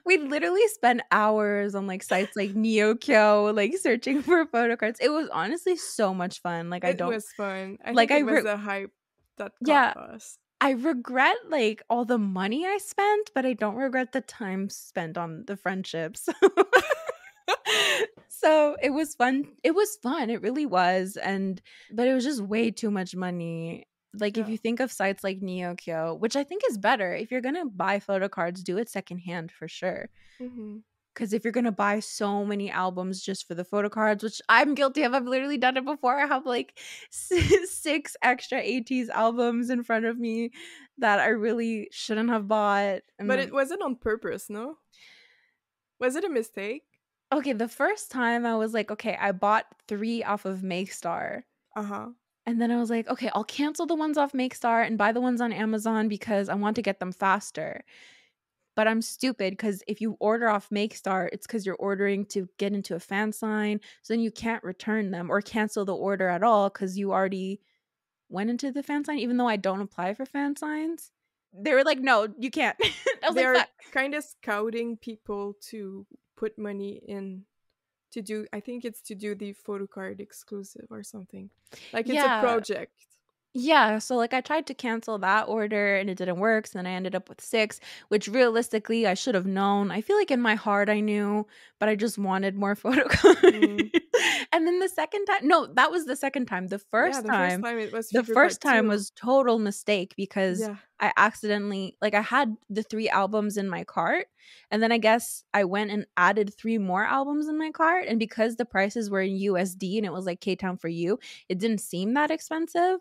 we literally spent hours on like sites like Neokyo, like searching for photo cards. It was honestly so much fun. Like I It don't was fun. I like think I it was re- the hype that got yeah, us. I regret like all the money I spent, but I don't regret the time spent on the friendships. So it was fun. It was fun. It really was. And but it was just way too much money. Like if Yeah. you think of sites like Neokyo, which I think is better, if you're gonna buy photo cards, do it secondhand for sure. Mm-hmm. Because if you're gonna buy so many albums just for the photo cards, which I'm guilty of, I've literally done it before. I have like 6 extra ATEEZ albums in front of me that I really shouldn't have bought. And But it then, wasn't on purpose, no? Was it a mistake? okay, the first time I was like, okay, I bought 3 off of Makestar. Uh-huh. And then I was like, okay, I'll cancel the ones off Makestar and buy the ones on Amazon because I want to get them faster. But I'm stupid because if you order off Makestar, it's because you're ordering to get into a fan sign. So then you can't return them or cancel the order at all because you already went into the fan sign, even though I don't apply for fan signs. They were like, no, you can't. I was like, They're fuck. kind of scouting people to put money in to do, I think it's to do the photo card exclusive or something. Like it's a Yeah. project. Yeah, so, like, I tried to cancel that order and it didn't work, so then I ended up with 6, which realistically, I should have known. I feel like in my heart I knew, but I just wanted more photo cards. Mm. And then the second time, no, that was the second time. Yeah, the first time it was The figure first part time 2. was total mistake because Yeah. I accidentally, like, I had the 3 albums in my cart, and then I guess I went and added 3 more albums in my cart, and because the prices were in USD and it was like K-Town for you, it didn't seem that expensive.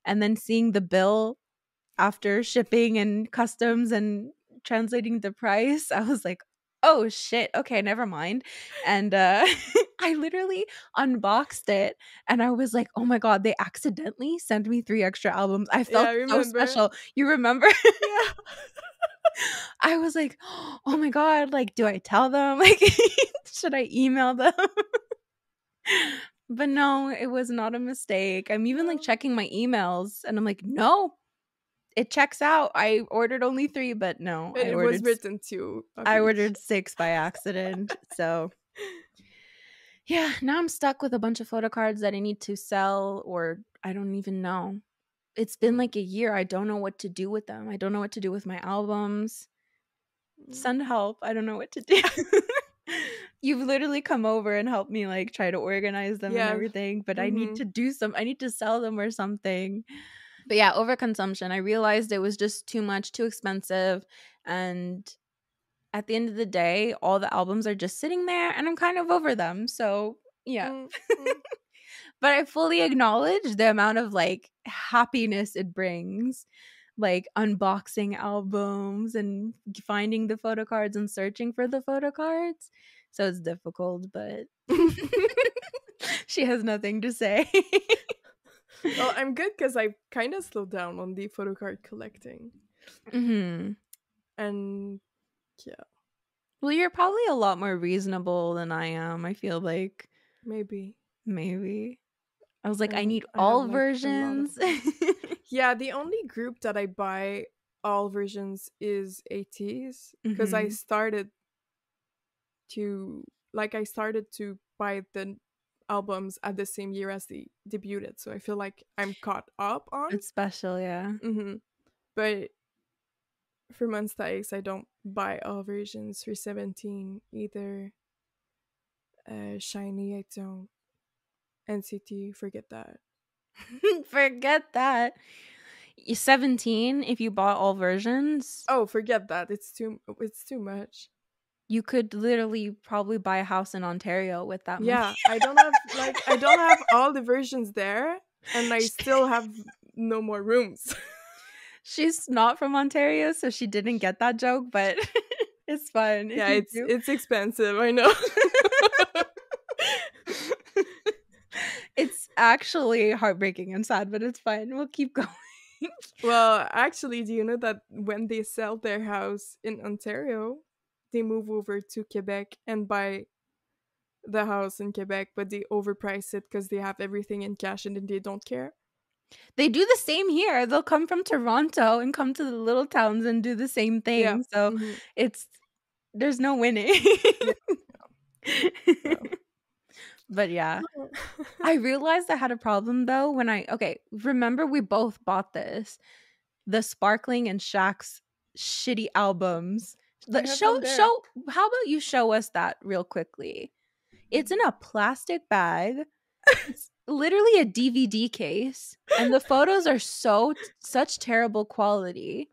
And then seeing the bill after shipping and customs and translating the price, I was like, "Oh shit, okay, never mind." And I literally unboxed it and I was like, "Oh my god, they accidentally sent me 3 extra albums." I Yeah, I felt so remember. special. You remember? Yeah. I was like, "Oh my god, like, do I tell them? Like, should I email them?" But no, it was not a mistake. I'm even, like, No. checking my emails, and I'm like, "No, it checks out. I ordered only 3, but no, But it was written to, I obviously. ordered 6 by accident." So, yeah, now I'm stuck with a bunch of photo cards that I need to sell or I don't even know. It's been, Mm, like, a year. I don't know what to do with them. I don't know what to do with my albums. mm. Send help. I don't know what to do. You've literally come over and helped me, like, try to organize them and Yeah. everything, but Mm-hmm. I need to sell them or something. But yeah, overconsumption. I realized it was just too much, too expensive, and at the end of the day, all the albums are just sitting there and I'm kind of over them. So, yeah. Mm, mm. But I fully acknowledge the amount of like happiness it brings, like unboxing albums and finding the photo cards and searching for the photo cards. So it's difficult, but she has nothing to say. Well, I'm good because I kind of slowed down on the photo card collecting. Mhm. And yeah, Well, you're probably a lot more reasonable than I am. I feel like maybe. maybe. I was like, I And need I have all like a lot of versions. them. Yeah, the only group that I buy all versions is ATs because I Mhm. started to I started to buy the albums at the same year as they debuted, so I feel like I'm caught up on. It's special, yeah. Mm-hmm. But for Monsta X, I don't buy all versions. For 17 either. Shiny, I don't. NCT, forget that. Forget that. 17, if you bought all versions, Oh, forget that. It's too much. you could literally probably buy a house in Ontario with that money. Yeah, I don't have all the versions there, and I still have no more rooms. She's not from Ontario, so she didn't get that joke, but it's fine if Yeah, you it's do. it's expensive, I know. It's actually heartbreaking and sad, but it's fine. We'll keep going. Well, actually, do you know that when they sell their house in Ontario, they move over to Quebec and buy the house in Quebec, but they overprice it because they have everything in cash and then they don't care? They do the same here. They'll come from Toronto and come to the little towns and do the same Yeah. thing. So Mm-hmm. it's there's no winning. Yeah. No. But yeah. I realized I had a problem though when remember we both bought the Sparkling and Shaq's shitty albums. I Let have show them there. show How about you show us that real quickly? It's in a plastic bag. It's literally a DVD case and the photos are such terrible quality.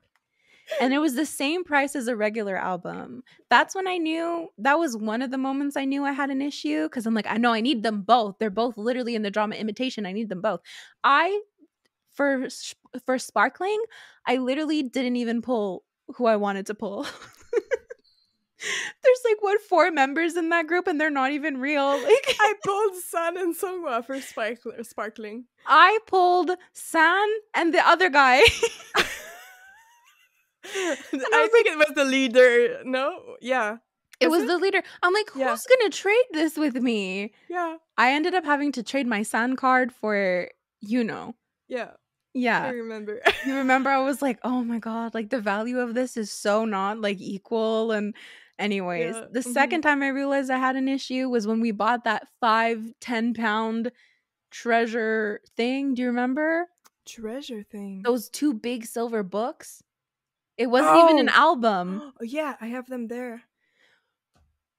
And it was the same price as a regular album. That's when I knew, that was one of the moments I knew I had an issue, because I'm like, I know I need them both. They're both literally in the drama imitation. I need them both. I for for sparkling, I literally didn't even pull who I wanted to pull. There's like what, 4 members in that group, and they're not even real. Like I pulled Sun and Songhwa for sparkling. I pulled San and the other guy. I think it was the leader. No, yeah, it was the leader. I'm like, who's Yeah. gonna trade this with me? Yeah, I ended up having to trade my San card for, yeah. I yeah. remember. You remember? I was like, oh my god, like the value of this is so not like equal. And anyways, Yeah. the second time I realized I had an issue was when we bought that 5-10 pound treasure thing. Do you remember? Treasure thing. Those 2 big silver books. It wasn't even an album. Oh yeah, I have them there.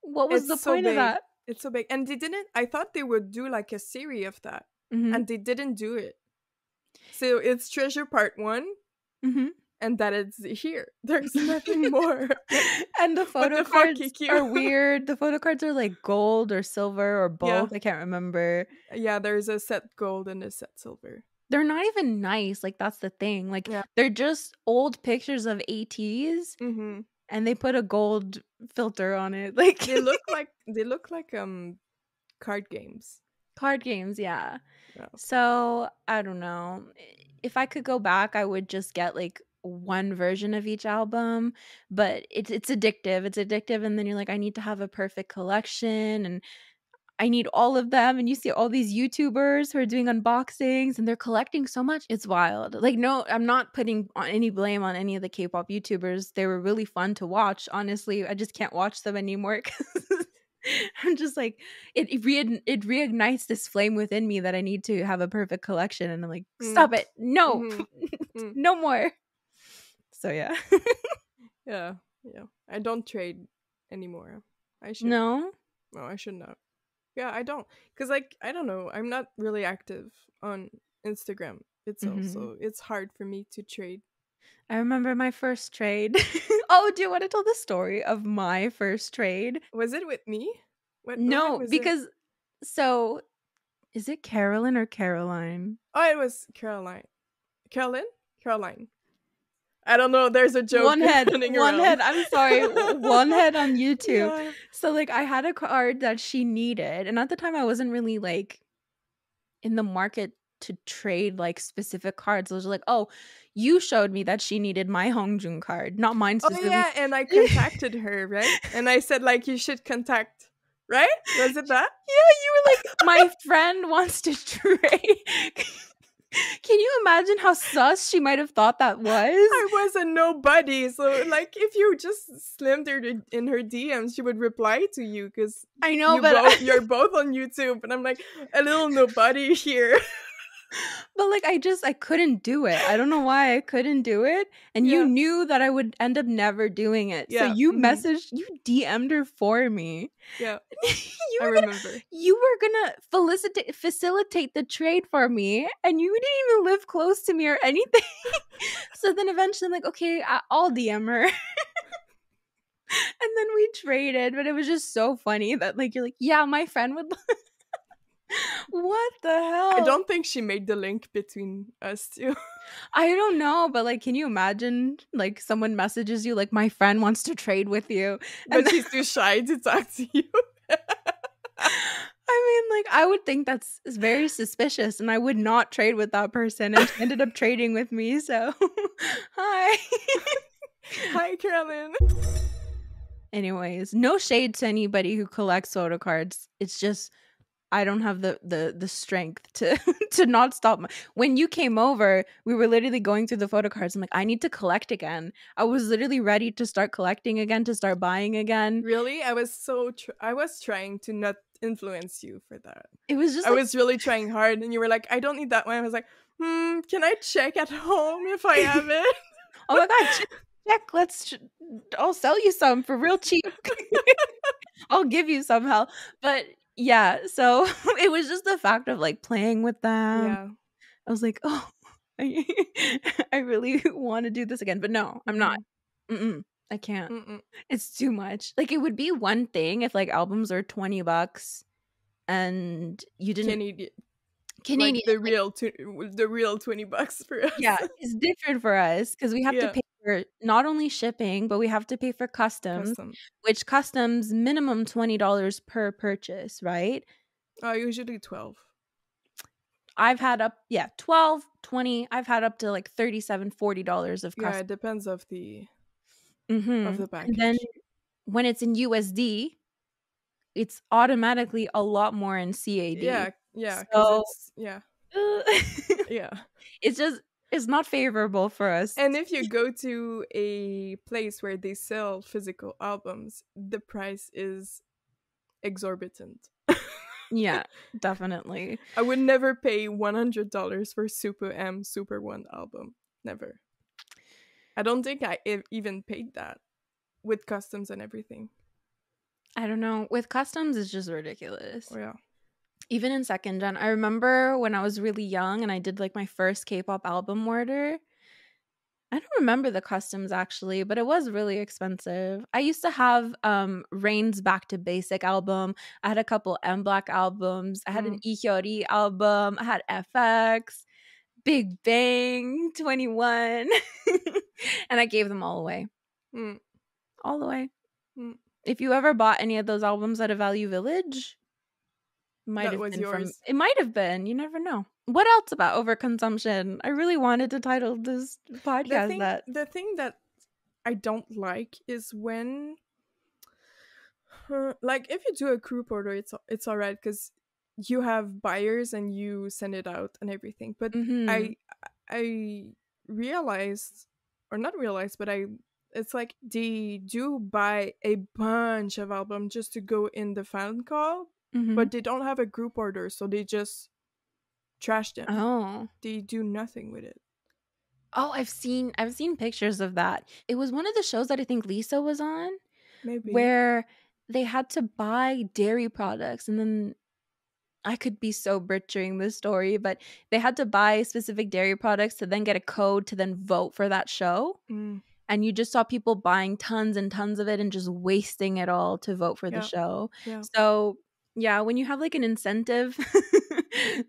What was the point of that? It's so big. And they didn't, I thought they would do like a series of that. Mhm. And they didn't do it. So it's Treasure Part 1. Mhm. And that it's here. There's nothing more. And the What photo the fuck, cards Kiki? are weird. The photo cards are like gold or silver or both. Yeah. I can't remember. Yeah, there's a set gold and a set silver. They're not even nice. Like that's the thing. Like Yeah. they're just old pictures of ATs, Mm-hmm. and they put a gold filter on it. Like They look like card games. card games, yeah. Yeah. So I don't know. If I could go back, I would just get like one version of each album, but it's addictive. It's addictive, and then you're like, I need to have a perfect collection, and I need all of them. And you see all these YouTubers who are doing unboxings and they're collecting so much. It's wild. Like, no, I'm not putting any blame on any of the K-pop YouTubers. They were really fun to watch. Honestly, I just can't watch them anymore because I'm just like, it reignites this flame within me that I need to have a perfect collection. And I'm like, stop it. No, no more. So yeah. Yeah. I don't trade anymore. I should. No, I should not. Yeah, I don't. Because, like, I don't know. I'm not really active on Instagram itself, so it's hard for me to trade. I remember my first trade. Oh, do you want to tell the story of my first trade? Was it with me? No, because so is it Carolyn or Caroline? Oh, it was Caroline. Caroline. I don't know. There's a joke. One head. Around. I'm sorry. One head on YouTube. Yeah. So like I had a card that she needed, and at the time I wasn't really like in the market to trade like specific cards. I was like, oh, you showed me that she needed my Hongjun card, not mine specifically. Oh yeah, and I contacted her, right? And I said like you should contact, right? Was it that? Yeah, you were like, my friend wants to trade. Can you imagine how sus she might have thought that was? I was a nobody, so like if you just slimmed her in her DMs, she would reply to you because I know, but you're both on YouTube, and I'm like a little nobody here. But like I couldn't do it. I don't know why I couldn't do it. And you knew that I would end up never doing it. Yeah. So you DM'd her for me. Yeah. I remember. You were gonna facilitate the trade for me, and you didn't even live close to me or anything. So then eventually I'm like, okay, I'll DM her. And then we traded, but it was just so funny that like you're like, yeah, my friend would What the hell? I don't think she made the link between us two. I don't know, but like, can you imagine like someone messages you like, my friend wants to trade with you, but she's too shy to talk to you? I mean, like, I would think that's very suspicious, and I would not trade with that person, and she ended up trading with me. So, hi. Hi, Carolyn. Anyways, no shade to anybody who collects photo cards. It's just I don't have the strength to not stop. When you came over, we were literally going through the photo cards. I'm like, I need to collect again. I was literally ready to start collecting again, to start buying again. Really? I was I was trying to not influence you for that. It was just I was really trying hard, and you were like, I don't need that one. I was like, can I check at home if I have it? Oh my god, check. I'll sell you some for real cheap. I'll give you some help. But yeah, so it was just the fact of like playing with them. Yeah. I was like, oh, I really want to do this again. But no, I'm not. Mm-mm, I can't. Mm-mm. It's too much. Like, it would be one thing if, like, albums are $20 and you didn't Canadian, like Canadian, like the real $20 for yeah, us. it's different for us because we have to Yeah, pay for not only shipping, but we have to pay for customs, custom. which customs minimum $20 per purchase, right? Usually 12. I've had up, yeah, 12, 20. I've had up to like 37, $40 of Yeah, customs. it depends of Mhm, the and then package. when it's in USD, it's automatically a lot more in CAD. Yeah, because So, it's yeah, uh, yeah. it's just it's not favorable for us. And if you go to a place where they sell physical albums, the price is exorbitant. Yeah, definitely. I would never pay $100 for Super M Super One album. Never. I don't think I even paid that with customs and everything. I don't know. With customs, it's just ridiculous. Oh yeah. Even in second gen, I remember when I was really young and I did like my first K-pop album order. I don't remember the customs actually, but it was really expensive. I used to have Rain's Back to Basic album. I had a couple M Black albums. I had an Mm, Ihyori album. I had FX, Big Bang, 21. And I gave them all away. mm, All the way. mm. If you ever bought any of those albums at a Value Village, might That have was been from yours. it might have been, you never know. What else about overconsumption? I really wanted to title this podcast that. The thing that I don't like is when like if you do a group order, it's all right because you have buyers and you send it out and everything. But Mhm. I realized, or not realized, but I it's like they do buy a bunch of albums just to go in the fan call, Mhm. but they don't have a group order, so they just trash them. Oh. They do nothing with it. Oh, I've seen pictures of that. It was one of the shows that I think Lisa was on Maybe. where they had to buy dairy products and then I could be so butchering this story, but they had to buy specific dairy products to then get a code to then vote for that show. Mm, And you just saw people buying tons and tons of it and just wasting it all to vote for the yeah. show. Yeah. So, yeah, when you have like an incentive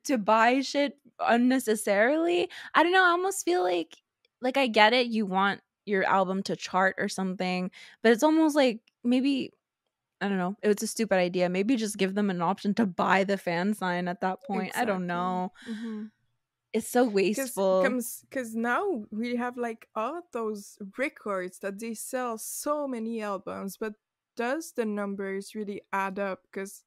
to buy shit unnecessarily, I don't know, I almost feel like I get it, you want your album to chart or something, but it's almost like maybe I don't know, it's a stupid idea. Maybe just give them an option to buy the fan sign at that point. I don't Exactly. know. Mm-hmm. It's so Cause wasteful. comes cause now we have like all those records that they sell so many albums, but does the numbers really add up? Because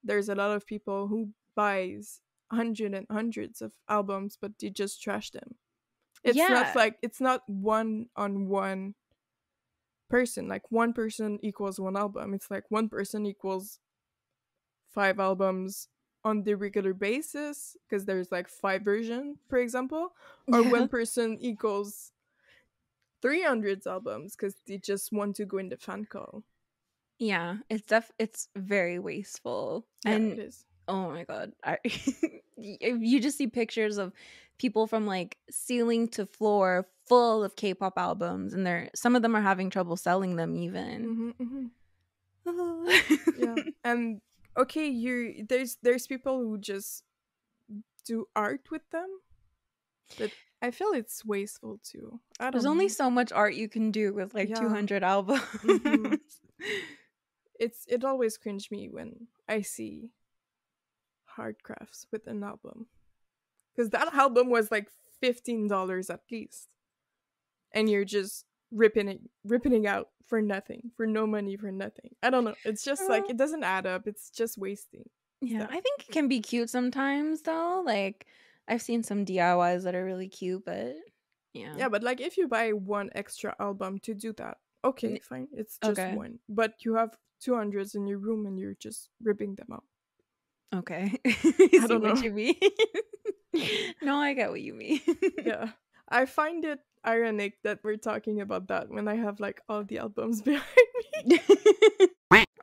there's a lot of people who buys hundreds of albums, but they just trash them. Yeah. It's not one on one person. Like one person equals one album. It's like one person equals 5 albums on the regular basis because there's like 5 versions, for example, or one Yeah. person equals 300 albums because they just want to go in the fan call. Yeah, it's very wasteful. Yeah, And it is. oh my god, you just see pictures of people from like ceiling to floor full of K-pop albums and some of them are having trouble selling them even. Mm-hmm, mm-hmm. Yeah, and okay, you there's people who just do art with them, but I feel it's wasteful too. I There's don't only know. so much art you can do with like Yeah. 200 albums. Mm-hmm. It always cringe me when I see hard crafts with an album because that album was like $15 at least, and you're just ripping it out for nothing, for no money, for nothing. I don't know. It's just like it doesn't add up. It's just wasting Yeah, stuff. I think it can be cute sometimes though. Like I've seen some DIYs that are really cute, but yeah. Yeah, but like if you buy one extra album to do that, N- okay, fine. It's just Okay. one, but you have 200s in your room and you're just ripping them out. Okay. I I see don't what know. you mean. No, I get what you mean. Yeah. I find it ironic that we're talking about that when I have like all the albums behind me.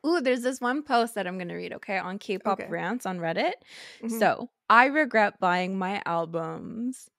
Ooh, there's this one post that I'm going to read, okay, on K-pop Okay. rants on Reddit. Hmm. So, I regret buying my albums.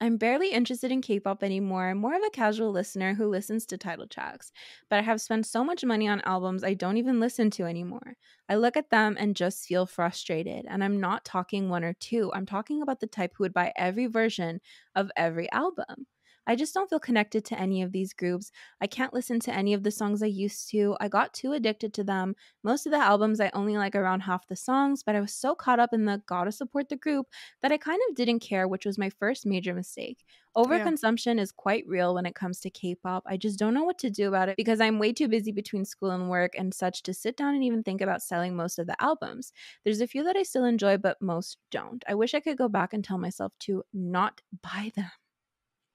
I'm barely interested in K-pop anymore. I'm more of a casual listener who listens to title tracks, but I have spent so much money on albums I don't even listen to anymore. I look at them and just feel frustrated, and I'm not talking one or two. I'm talking about the type who would buy every version of every album. I just don't feel connected to any of these groups. I can't listen to any of the songs I used to. I got too addicted to them. Most of the albums I only like around half the songs, but I was so caught up in the gotta support the group that I kind of didn't care, which was my first major mistake. Yeah. Overconsumption is quite real when it comes to K pop. I just don't know what to do about it because I'm way too busy between school and work and such to sit down and even think about selling most of the albums. There's a few that I still enjoy, but most don't. I wish I could go back and tell myself to not buy them.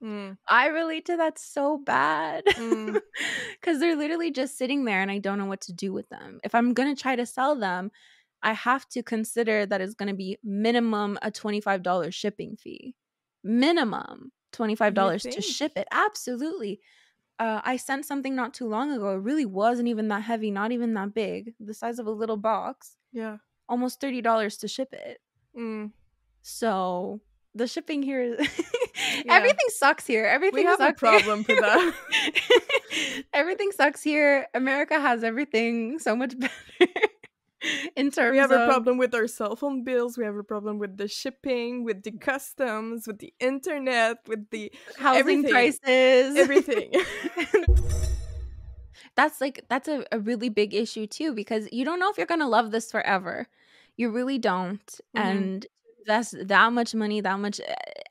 Mm. I relate to that so bad Mm. because they're literally just sitting there and I don't know what to do with them. If I'm going to try to sell them, I have to consider that it's going to be minimum a $25 shipping fee. Minimum You $25 to think? ship it. Absolutely. I sent something not too long ago. It really wasn't even that heavy, not even that big, the size of a little box. Yeah. Almost $30 to ship it. Mm. So the shipping here, Yeah. everything sucks here. We Everything have a sucks here. problem for that. Everything sucks here. America has everything so much better in We terms have a of problem with our cell phone bills. We have a problem with the shipping, with the customs, with the internet, with the housing everything. prices. Everything. That's a really big issue too because you don't know if you're gonna love this forever. You really don't. Mm-hmm. And that's that much money, that much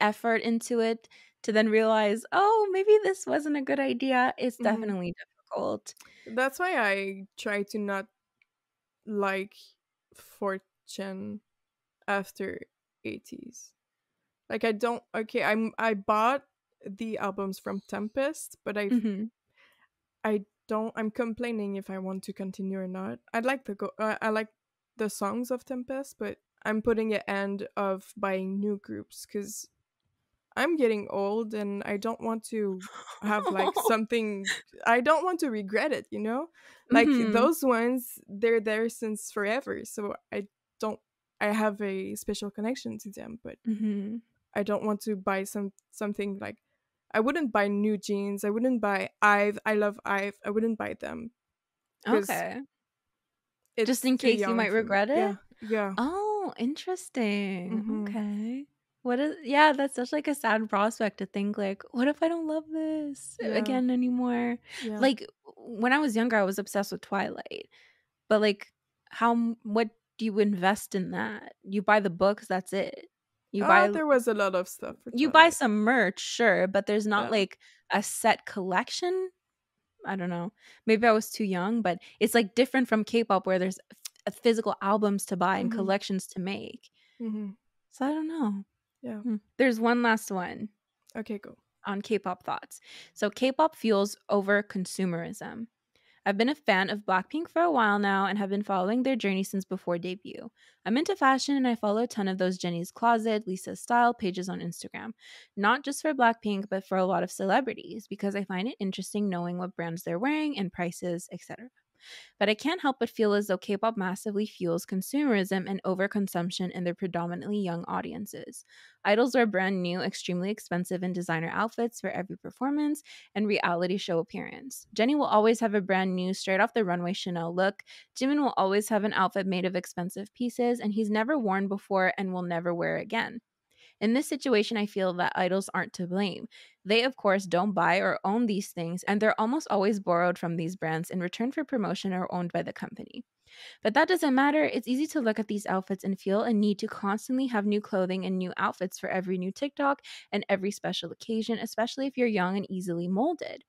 effort into it to then realize, oh, maybe this wasn't a good idea. It's Mm-hmm. definitely difficult. That's why I try to not like fortune after 80s. Like I don't okay, I bought the albums from Tempest, but Hmm. I don't I'm complaining if I want to continue or not. I like the songs of Tempest, but I'm putting an end of buying new groups cuz I'm getting old and I don't want to have like something I don't want to regret it, you know? Like Hmm. those ones they're there since forever. So don't I have a special connection to them, but Hmm. I don't want to buy something like I wouldn't buy new jeans. I wouldn't buy Ive. I love Ive. I wouldn't buy them cuz Okay. Just it's in too case you young might for me. regret it? Yeah. Yeah. Oh, interesting. Mhm. Okay. What is yeah, that's such like a sad prospect to think like, what if I don't love this Yeah. again anymore? Yeah. Like when I was younger, I was obsessed with Twilight. But like what do you invest in that? You buy the books, that's it. You buy There was a lot of stuff for you buy Twilight. some merch, sure, but there's not Yeah. like a set collection. I don't know. Maybe I was too young, but it's like different from K-pop where there's physical albums to buy and Mhm. collections to make. Mhm. So I don't know. Yeah. There's one last one Okay, go. on K-pop thoughts. So K-pop fuels over consumerism. I've been a fan of Blackpink for a while now and have been following their journey since before debut. I'm into fashion and I follow a ton of those Jenny's Closet, Lisa's Style pages on Instagram. Not just for Blackpink, but for a lot of celebrities because I find it interesting knowing what brands they're wearing and prices, etc. But I can't help but feel as though K pop massively fuels consumerism and overconsumption in their predominantly young audiences. Idols wear brand new, extremely expensive and designer outfits for every performance and reality show appearance. Jennie will always have a brand new, straight off the runway Chanel look. Jimin will always have an outfit made of expensive pieces, and he's never worn before and will never wear again. In this situation, I feel that idols aren't to blame. They, of course, don't buy or own these things, and they're almost always borrowed from these brands in return for promotion or owned by the company. But that doesn't matter. It's easy to look at these outfits and feel a need to constantly have new clothing and new outfits for every new TikTok and every special occasion, especially if you're young and easily molded.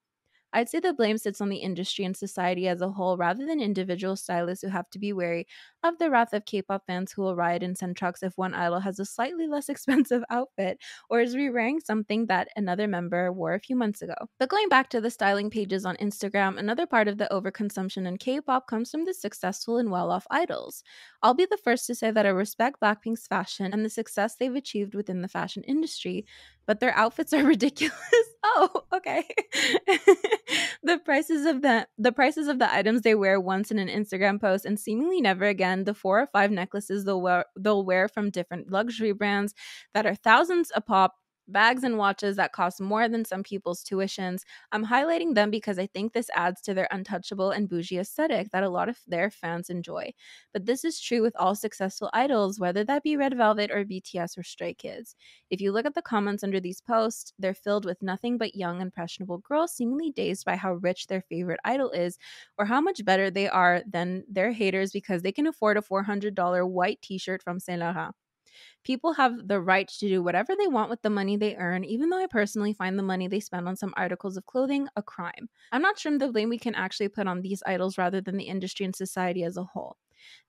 I'd say the blame sits on the industry and society as a whole rather than individual stylists who have to be wary of the wrath of K pop fans who will riot and send trucks if one idol has a slightly less expensive outfit or is re wearing something that another member wore a few months ago. But going back to the styling pages on Instagram, another part of the overconsumption in K pop comes from the successful and well off idols. I'll be the first to say that I respect Blackpink's fashion and the success they've achieved within the fashion industry, but their outfits are ridiculous. Oh, okay. The prices of the items they wear once in an Instagram post and seemingly never again. The 4 or 5 necklaces they'll wear from different luxury brands that are thousands a pop bags and watches that cost more than some people's tuitions. I'm highlighting them because I think this adds to their untouchable and bougie aesthetic that a lot of their fans enjoy. But this is true with all successful idols, whether that be Red Velvet or BTS or Stray Kids. If you look at the comments under these posts, they're filled with nothing but young, impressionable girls seemingly dazed by how rich their favorite idol is or how much better they are than their haters because they can afford a $400 white t shirt from Saint Laurent. People have the right to do whatever they want with the money they earn, even though I personally find the money they spend on some articles of clothing a crime. I'm not sure the blame we can actually put on these idols rather than the industry and society as a whole.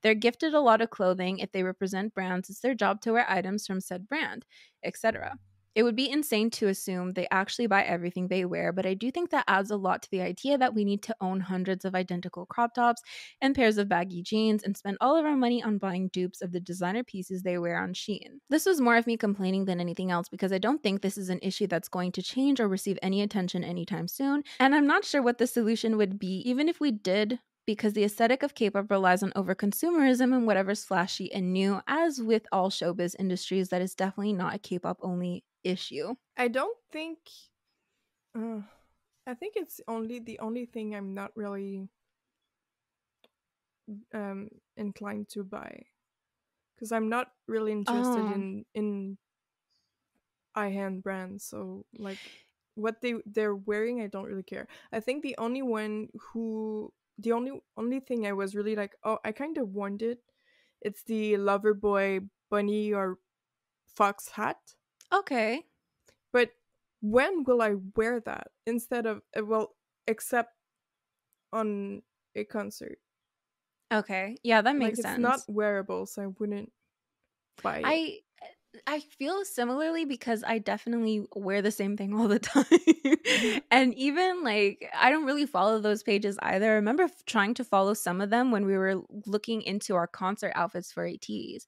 They're gifted a lot of clothing. If they represent brands, it's their job to wear items from said brand, etc. It would be insane to assume they actually buy everything they wear, but I do think that adds a lot to the idea that we need to own hundreds of identical crop tops and pairs of baggy jeans and spend all of our money on buying dupes of the designer pieces they wear on Shein. This was more of me complaining than anything else because I don't think this is an issue that's going to change or receive any attention anytime soon, and I'm not sure what the solution would be even if we did, because the aesthetic of K-pop relies on overconsumerism and whatever's flashy and new. As with all showbiz industries, that is definitely not a K-pop only issue. I don't think. Uh, I think it's only the only thing I'm not really inclined to buy because I'm not really interested Oh, in eye-hand brands. So like what they're wearing, I don't really care. I think the only one who the only thing I was really like, oh, I kind of want it. It's the Loverboy bunny or fox hat. okay. But when will I wear that instead of well, except on a concert? Okay. Yeah, that Like makes it's not sense. wearable, so I wouldn't buy it. I I feel similarly because I definitely wear the same thing all the time. And even like I don't really follow those pages either. I remember trying to follow some of them when we were looking into our concert outfits for ATs.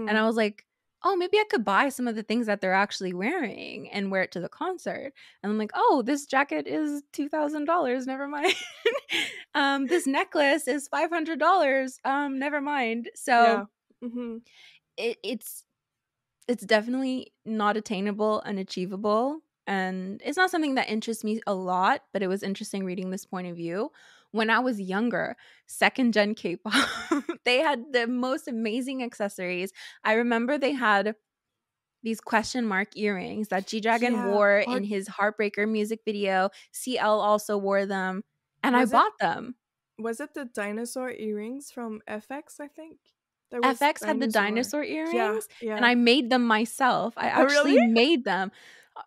And Mm-hmm. I was like, "Oh, maybe I could buy some of the things that they're actually wearing and wear it to the concert." And I'm like, "Oh, this jacket is $2,000. Never mind. This necklace is $500. Never mind." So, Yeah. Mm-hmm. it's definitely not attainable and achievable, and it's not something that interests me a lot, but it was interesting reading this point of view. When I was younger, second gen K-pop, they had the most amazing accessories. I remember they had these question mark earrings that G-Dragon Yeah. wore in Or his Heartbreaker music video. CL also wore them, and I was it bought them. was it the dinosaur earrings from FX, I think? There was FX had the dinosaur. dinosaur Yeah, earrings, and yeah. I made them myself. I Oh really? actually made them.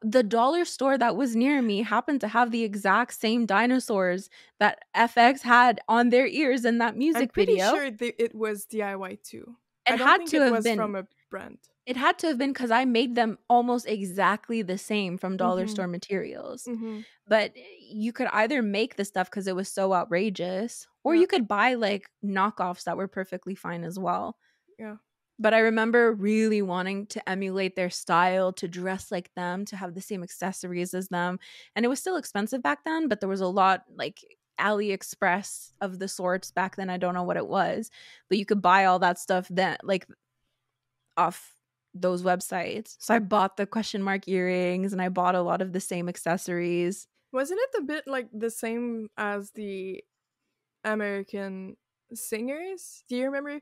The dollar store that was near me happened to have the exact same dinosaurs that FX had on their ears in that I'm music pretty video. sure it was DIY too. It I don't had think to it have was been. from a brand. It had to have been because I made them almost exactly the same from dollar Mm-hmm. store materials. Mm-hmm. But you could either make the stuff because it was so outrageous, or Yeah. you could buy like knockoffs that were perfectly fine as well. Yeah. But I remember really wanting to emulate their style, to dress like them, to have the same accessories as them. And it was still expensive back then, but there was a lot like AliExpress of the sorts back then. I don't know what it was, but you could buy all that stuff then, like off those websites. So I bought the question mark earrings and I bought a lot of the same accessories. Wasn't it a bit like the same as the American singers? Do you remember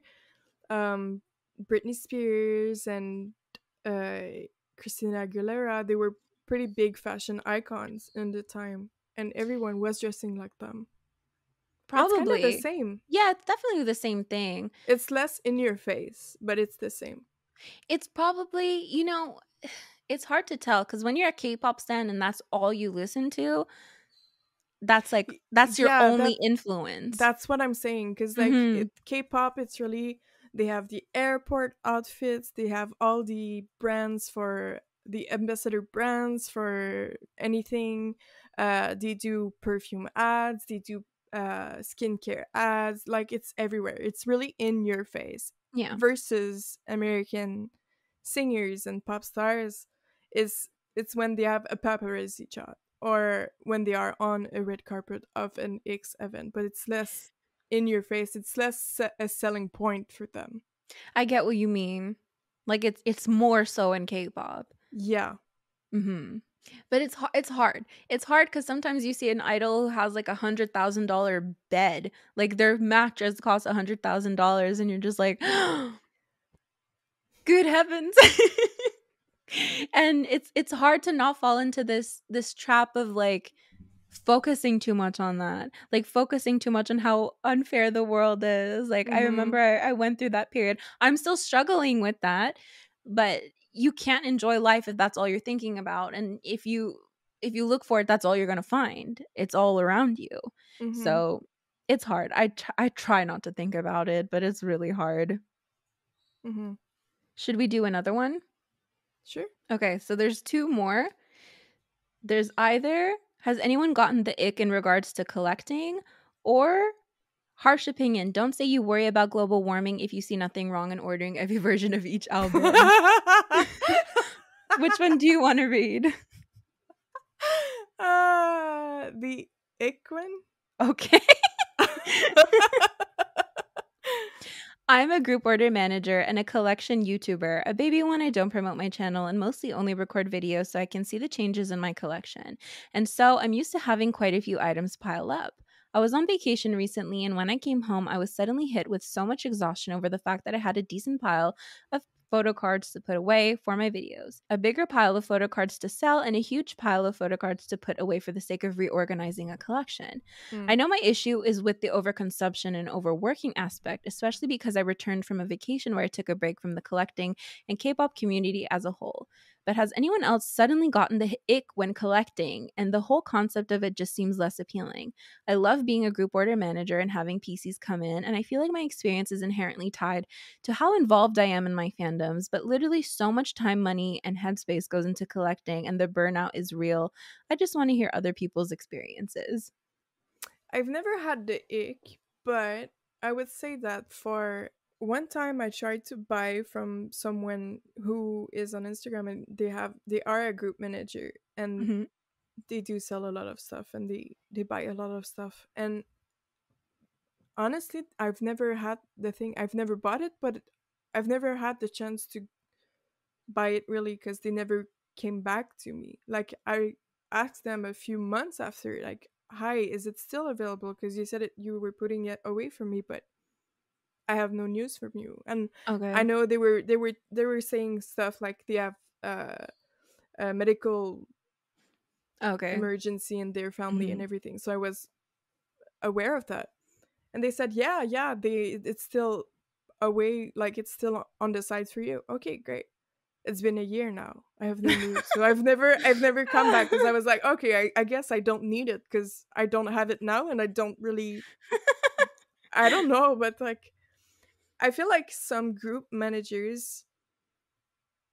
um Britney Spears and uh Christina Aguilera? They were pretty big fashion icons in the time and everyone was dressing like them. It's kind of the Probably. same. Yeah, it's definitely the same thing. It's less in your face, but it's the same. It's probably, it's hard to tell because when you're a K-pop stan and that's all you listen to, that's your Yeah, only influence. that's what I'm saying. Cause like Mhm. K-pop, it's really they have the airport outfits, they have all the brands for the ambassador brands for anything. They do perfume ads, they do skincare ads. Like it's everywhere. It's really in your face. Yeah. Versus American singers and pop stars, is it's when they have a paparazzi shot or when they are on a red carpet of an X event, but it's less in your face. It's less a selling point for them. I get what you mean. Like it's more so in K-pop. Yeah. Mhm. But it's hard. It's hard because sometimes you see an idol who has, like, $100,000 bed, like, their mattress costs $100,000 and you're just like, "Good heavens." And it's hard to not fall into this trap of, like, focusing too much on that, like, focusing too much on how unfair the world is. Like, I remember Mhm. I went through that period. I'm still struggling with that, but you can't enjoy life if that's all you're thinking about, and if you look for it, that's all you're gonna find. It's all around you. Mhm. So, it's hard. I try not to think about it, but it's really hard. Mhm. Should we do another one? Sure. Okay, so there's 2 more. There's either, has anyone gotten the ick in regards to collecting, or harsh opinion, don't say you worry about global warming if you see nothing wrong in ordering every version of each album. Which one do you wanna read? The ick one? Okay. I'm a group order manager and a collection YouTuber, a baby one. I don't promote my channel and mostly only record videos so I can see the changes in my collection. And so I'm used to having quite a few items pile up. I was on vacation recently, and when I came home, I was suddenly hit with so much exhaustion over the fact that I had a decent pile of photo cards to put away for my videos, a bigger pile of photo cards to sell, and a huge pile of photo cards to put away for the sake of reorganizing a collection. I Mm. know my issue is with the overconsumption and overworking aspect, especially because I returned from a vacation where I took a break from the collecting and K-pop community as a whole. But has anyone else suddenly gotten the ick when collecting, and the whole concept of it just seems less appealing? I love being a group order manager and having PCs come in, and I feel like my experience is inherently tied to how involved I am in my fandoms, but literally so much time, money, and headspace goes into collecting, and the burnout is real. I just want to hear other people's experiences. I've never had the ick, but I would say that for one time I tried to buy from someone who is on Instagram, and they are a group manager, and Mhm. they do sell a lot of stuff, and they buy a lot of stuff. And honestly, I've never bought it, but I've never had the chance to buy it really, because they never came back to me. Like, I asked them a few months after, like, hi, is it still available, because you said you were putting it away from me, but I have no news from you. And I Okay. know they were saying stuff like they have uh, a medical Okay. emergency in their family and Mhm. everything, so I was aware of that. And they said, yeah, it's still away, like it's still on the site for you. Okay, great. It's been a year now. I have no news. So I've never come back, because I was like, okay, I guess I don't need it, because I don't have it now, and I don't really, I don't know, but like, I feel like some group managers,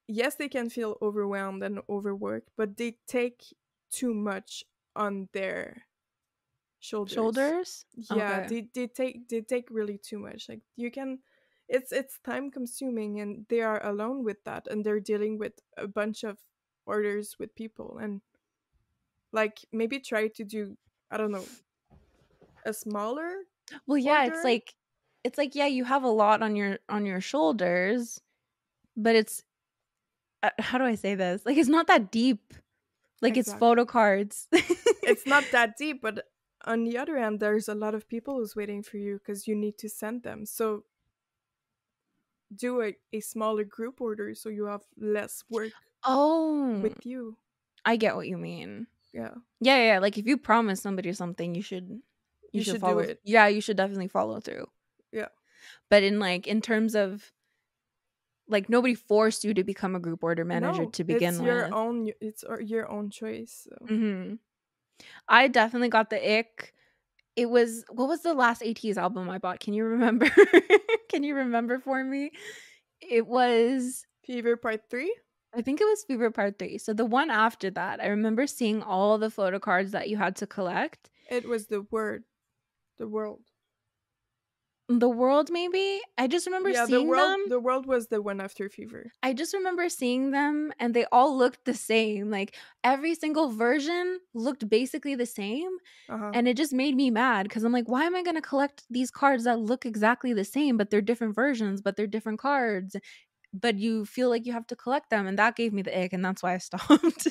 yes, they can feel overwhelmed and overworked, but they take too much on their shoulders. Shoulders? Yeah, Okay. they take really too much. Like, you can, it's time consuming, and they are alone with that, and they're dealing with a bunch of orders with people. And like, maybe try to do, I don't know, a smaller Well, yeah, order. it's like, yeah, you have a lot on your shoulders, but it's how do I say this? Like, it's not that deep. Like, it's photo Exactly. cards. It's not that deep, but on the other hand, there's a lot of people who's waiting for you, because you need to send them. So do a smaller group order, so you have less work Oh, with you. I get what you mean. Yeah. Yeah, yeah, like, if you promise somebody something, you You should should do follow, it. yeah, you should definitely follow through. Yeah. But in terms of, like, nobody forced you to become a group order manager No, to it's begin your with. own, your own choice. So Mhm. I definitely got the ick. It was, what was the last ATEEZ album I bought? Can you remember? Can you remember for me? It was, Fever Part 3, I think it was Fever Part 3. So the one after that, I remember seeing all the photo cards that you had to collect. it was the world. The World, maybe? I just remember Yeah, seeing them. the world was the one after Fever. I just remember seeing them and they all looked the same. Like, every single version looked basically the same. Uh-huh. And it just made me mad because I'm like, why am I going to collect these cards that look exactly the same, but they're different versions, but they're different cards? but you feel like you have to collect them, and that gave me the ick, and that's why I stopped.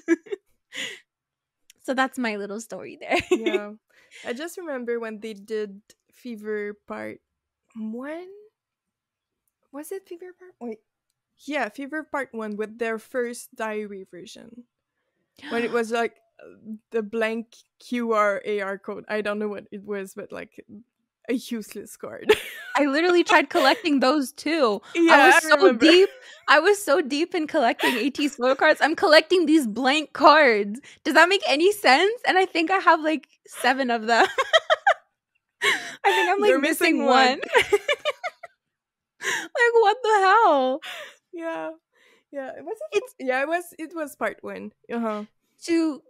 So that's my little story there. Yeah. I just remember when they did Fever Part 1. Was it Fever Part? Wait. Yeah, Fever Part 1 with their first diary version. When it was like the blank QR AR code. I don't know what it was, but like a useless card. I literally tried collecting those too. Yeah, I remember. I was so deep in collecting AT's photo cards. I'm collecting these blank cards. Does that make any sense? And I think I have like 7 of them. I think I'm like You're missing one. Like, what the hell? Yeah. Yeah. It was part 1. Uh-huh. To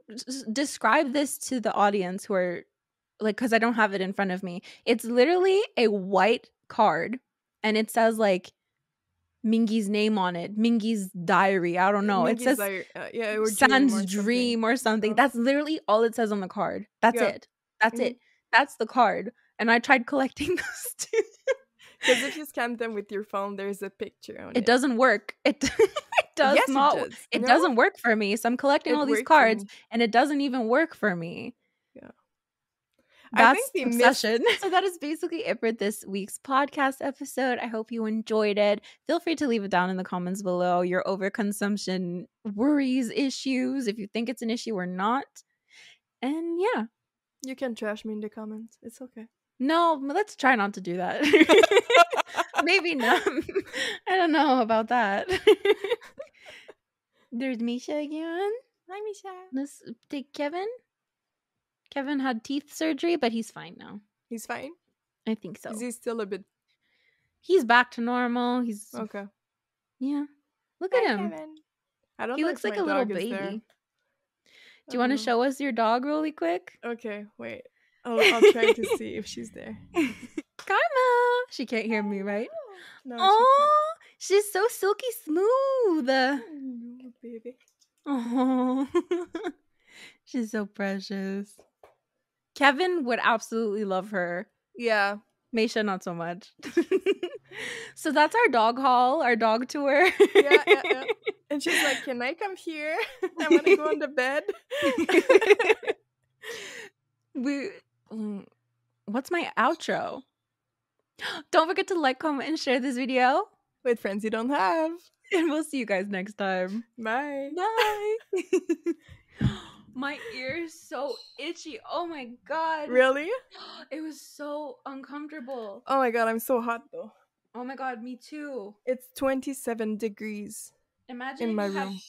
describe this to the audience who are like, because I don't have it in front of me, it's literally a white card and it says like Mingy's name on it, Mingy's diary. I don't know. It says Like, or Sans dream or something. That's literally all it says on the card. That's it. That's it. That's the card. And I tried collecting those too. Because if you scan them with your phone, there's a picture on it. It doesn't work. It does yes, not. It doesn't work for me. So I'm collecting all these cards, and it doesn't even work for me. Yeah, that's the obsession. So that is basically it for this week's podcast episode. I hope you enjoyed it. Feel free to leave it down in the comments below. Your overconsumption worries, issues, if you think it's an issue or not. And yeah, you can trash me in the comments. It's okay. No, let's try not to do that. Maybe not. I don't know about that. There's Misha again. Hi, Misha. Let's take Kevin. Kevin had teeth surgery, but he's fine now. He's fine? I think so. Is he still a bit... He's back to normal. He's... Okay. Yeah. Look at him. Kevin. I don't he know looks like a little baby. Do you want to show us your dog really quick? Okay, wait. I'll try to see if she's there. Karma! She can't hear me, right? No, oh, she's so silky smooth. Oh, baby. Oh, she's so precious. Kevin would absolutely love her. Yeah. Meisha, not so much. So that's our dog haul, our dog tour. Yeah. And she's like, can I come here? I want to go on the bed. What's my outro? Don't forget to like, comment, and share this video with friends you don't have. And we'll see you guys next time. Bye. Bye. My ear is so itchy. Oh my god. Really? It was so uncomfortable. Oh my god, I'm so hot though. Oh my god, me too. It's 27 degrees. Imagine in my room.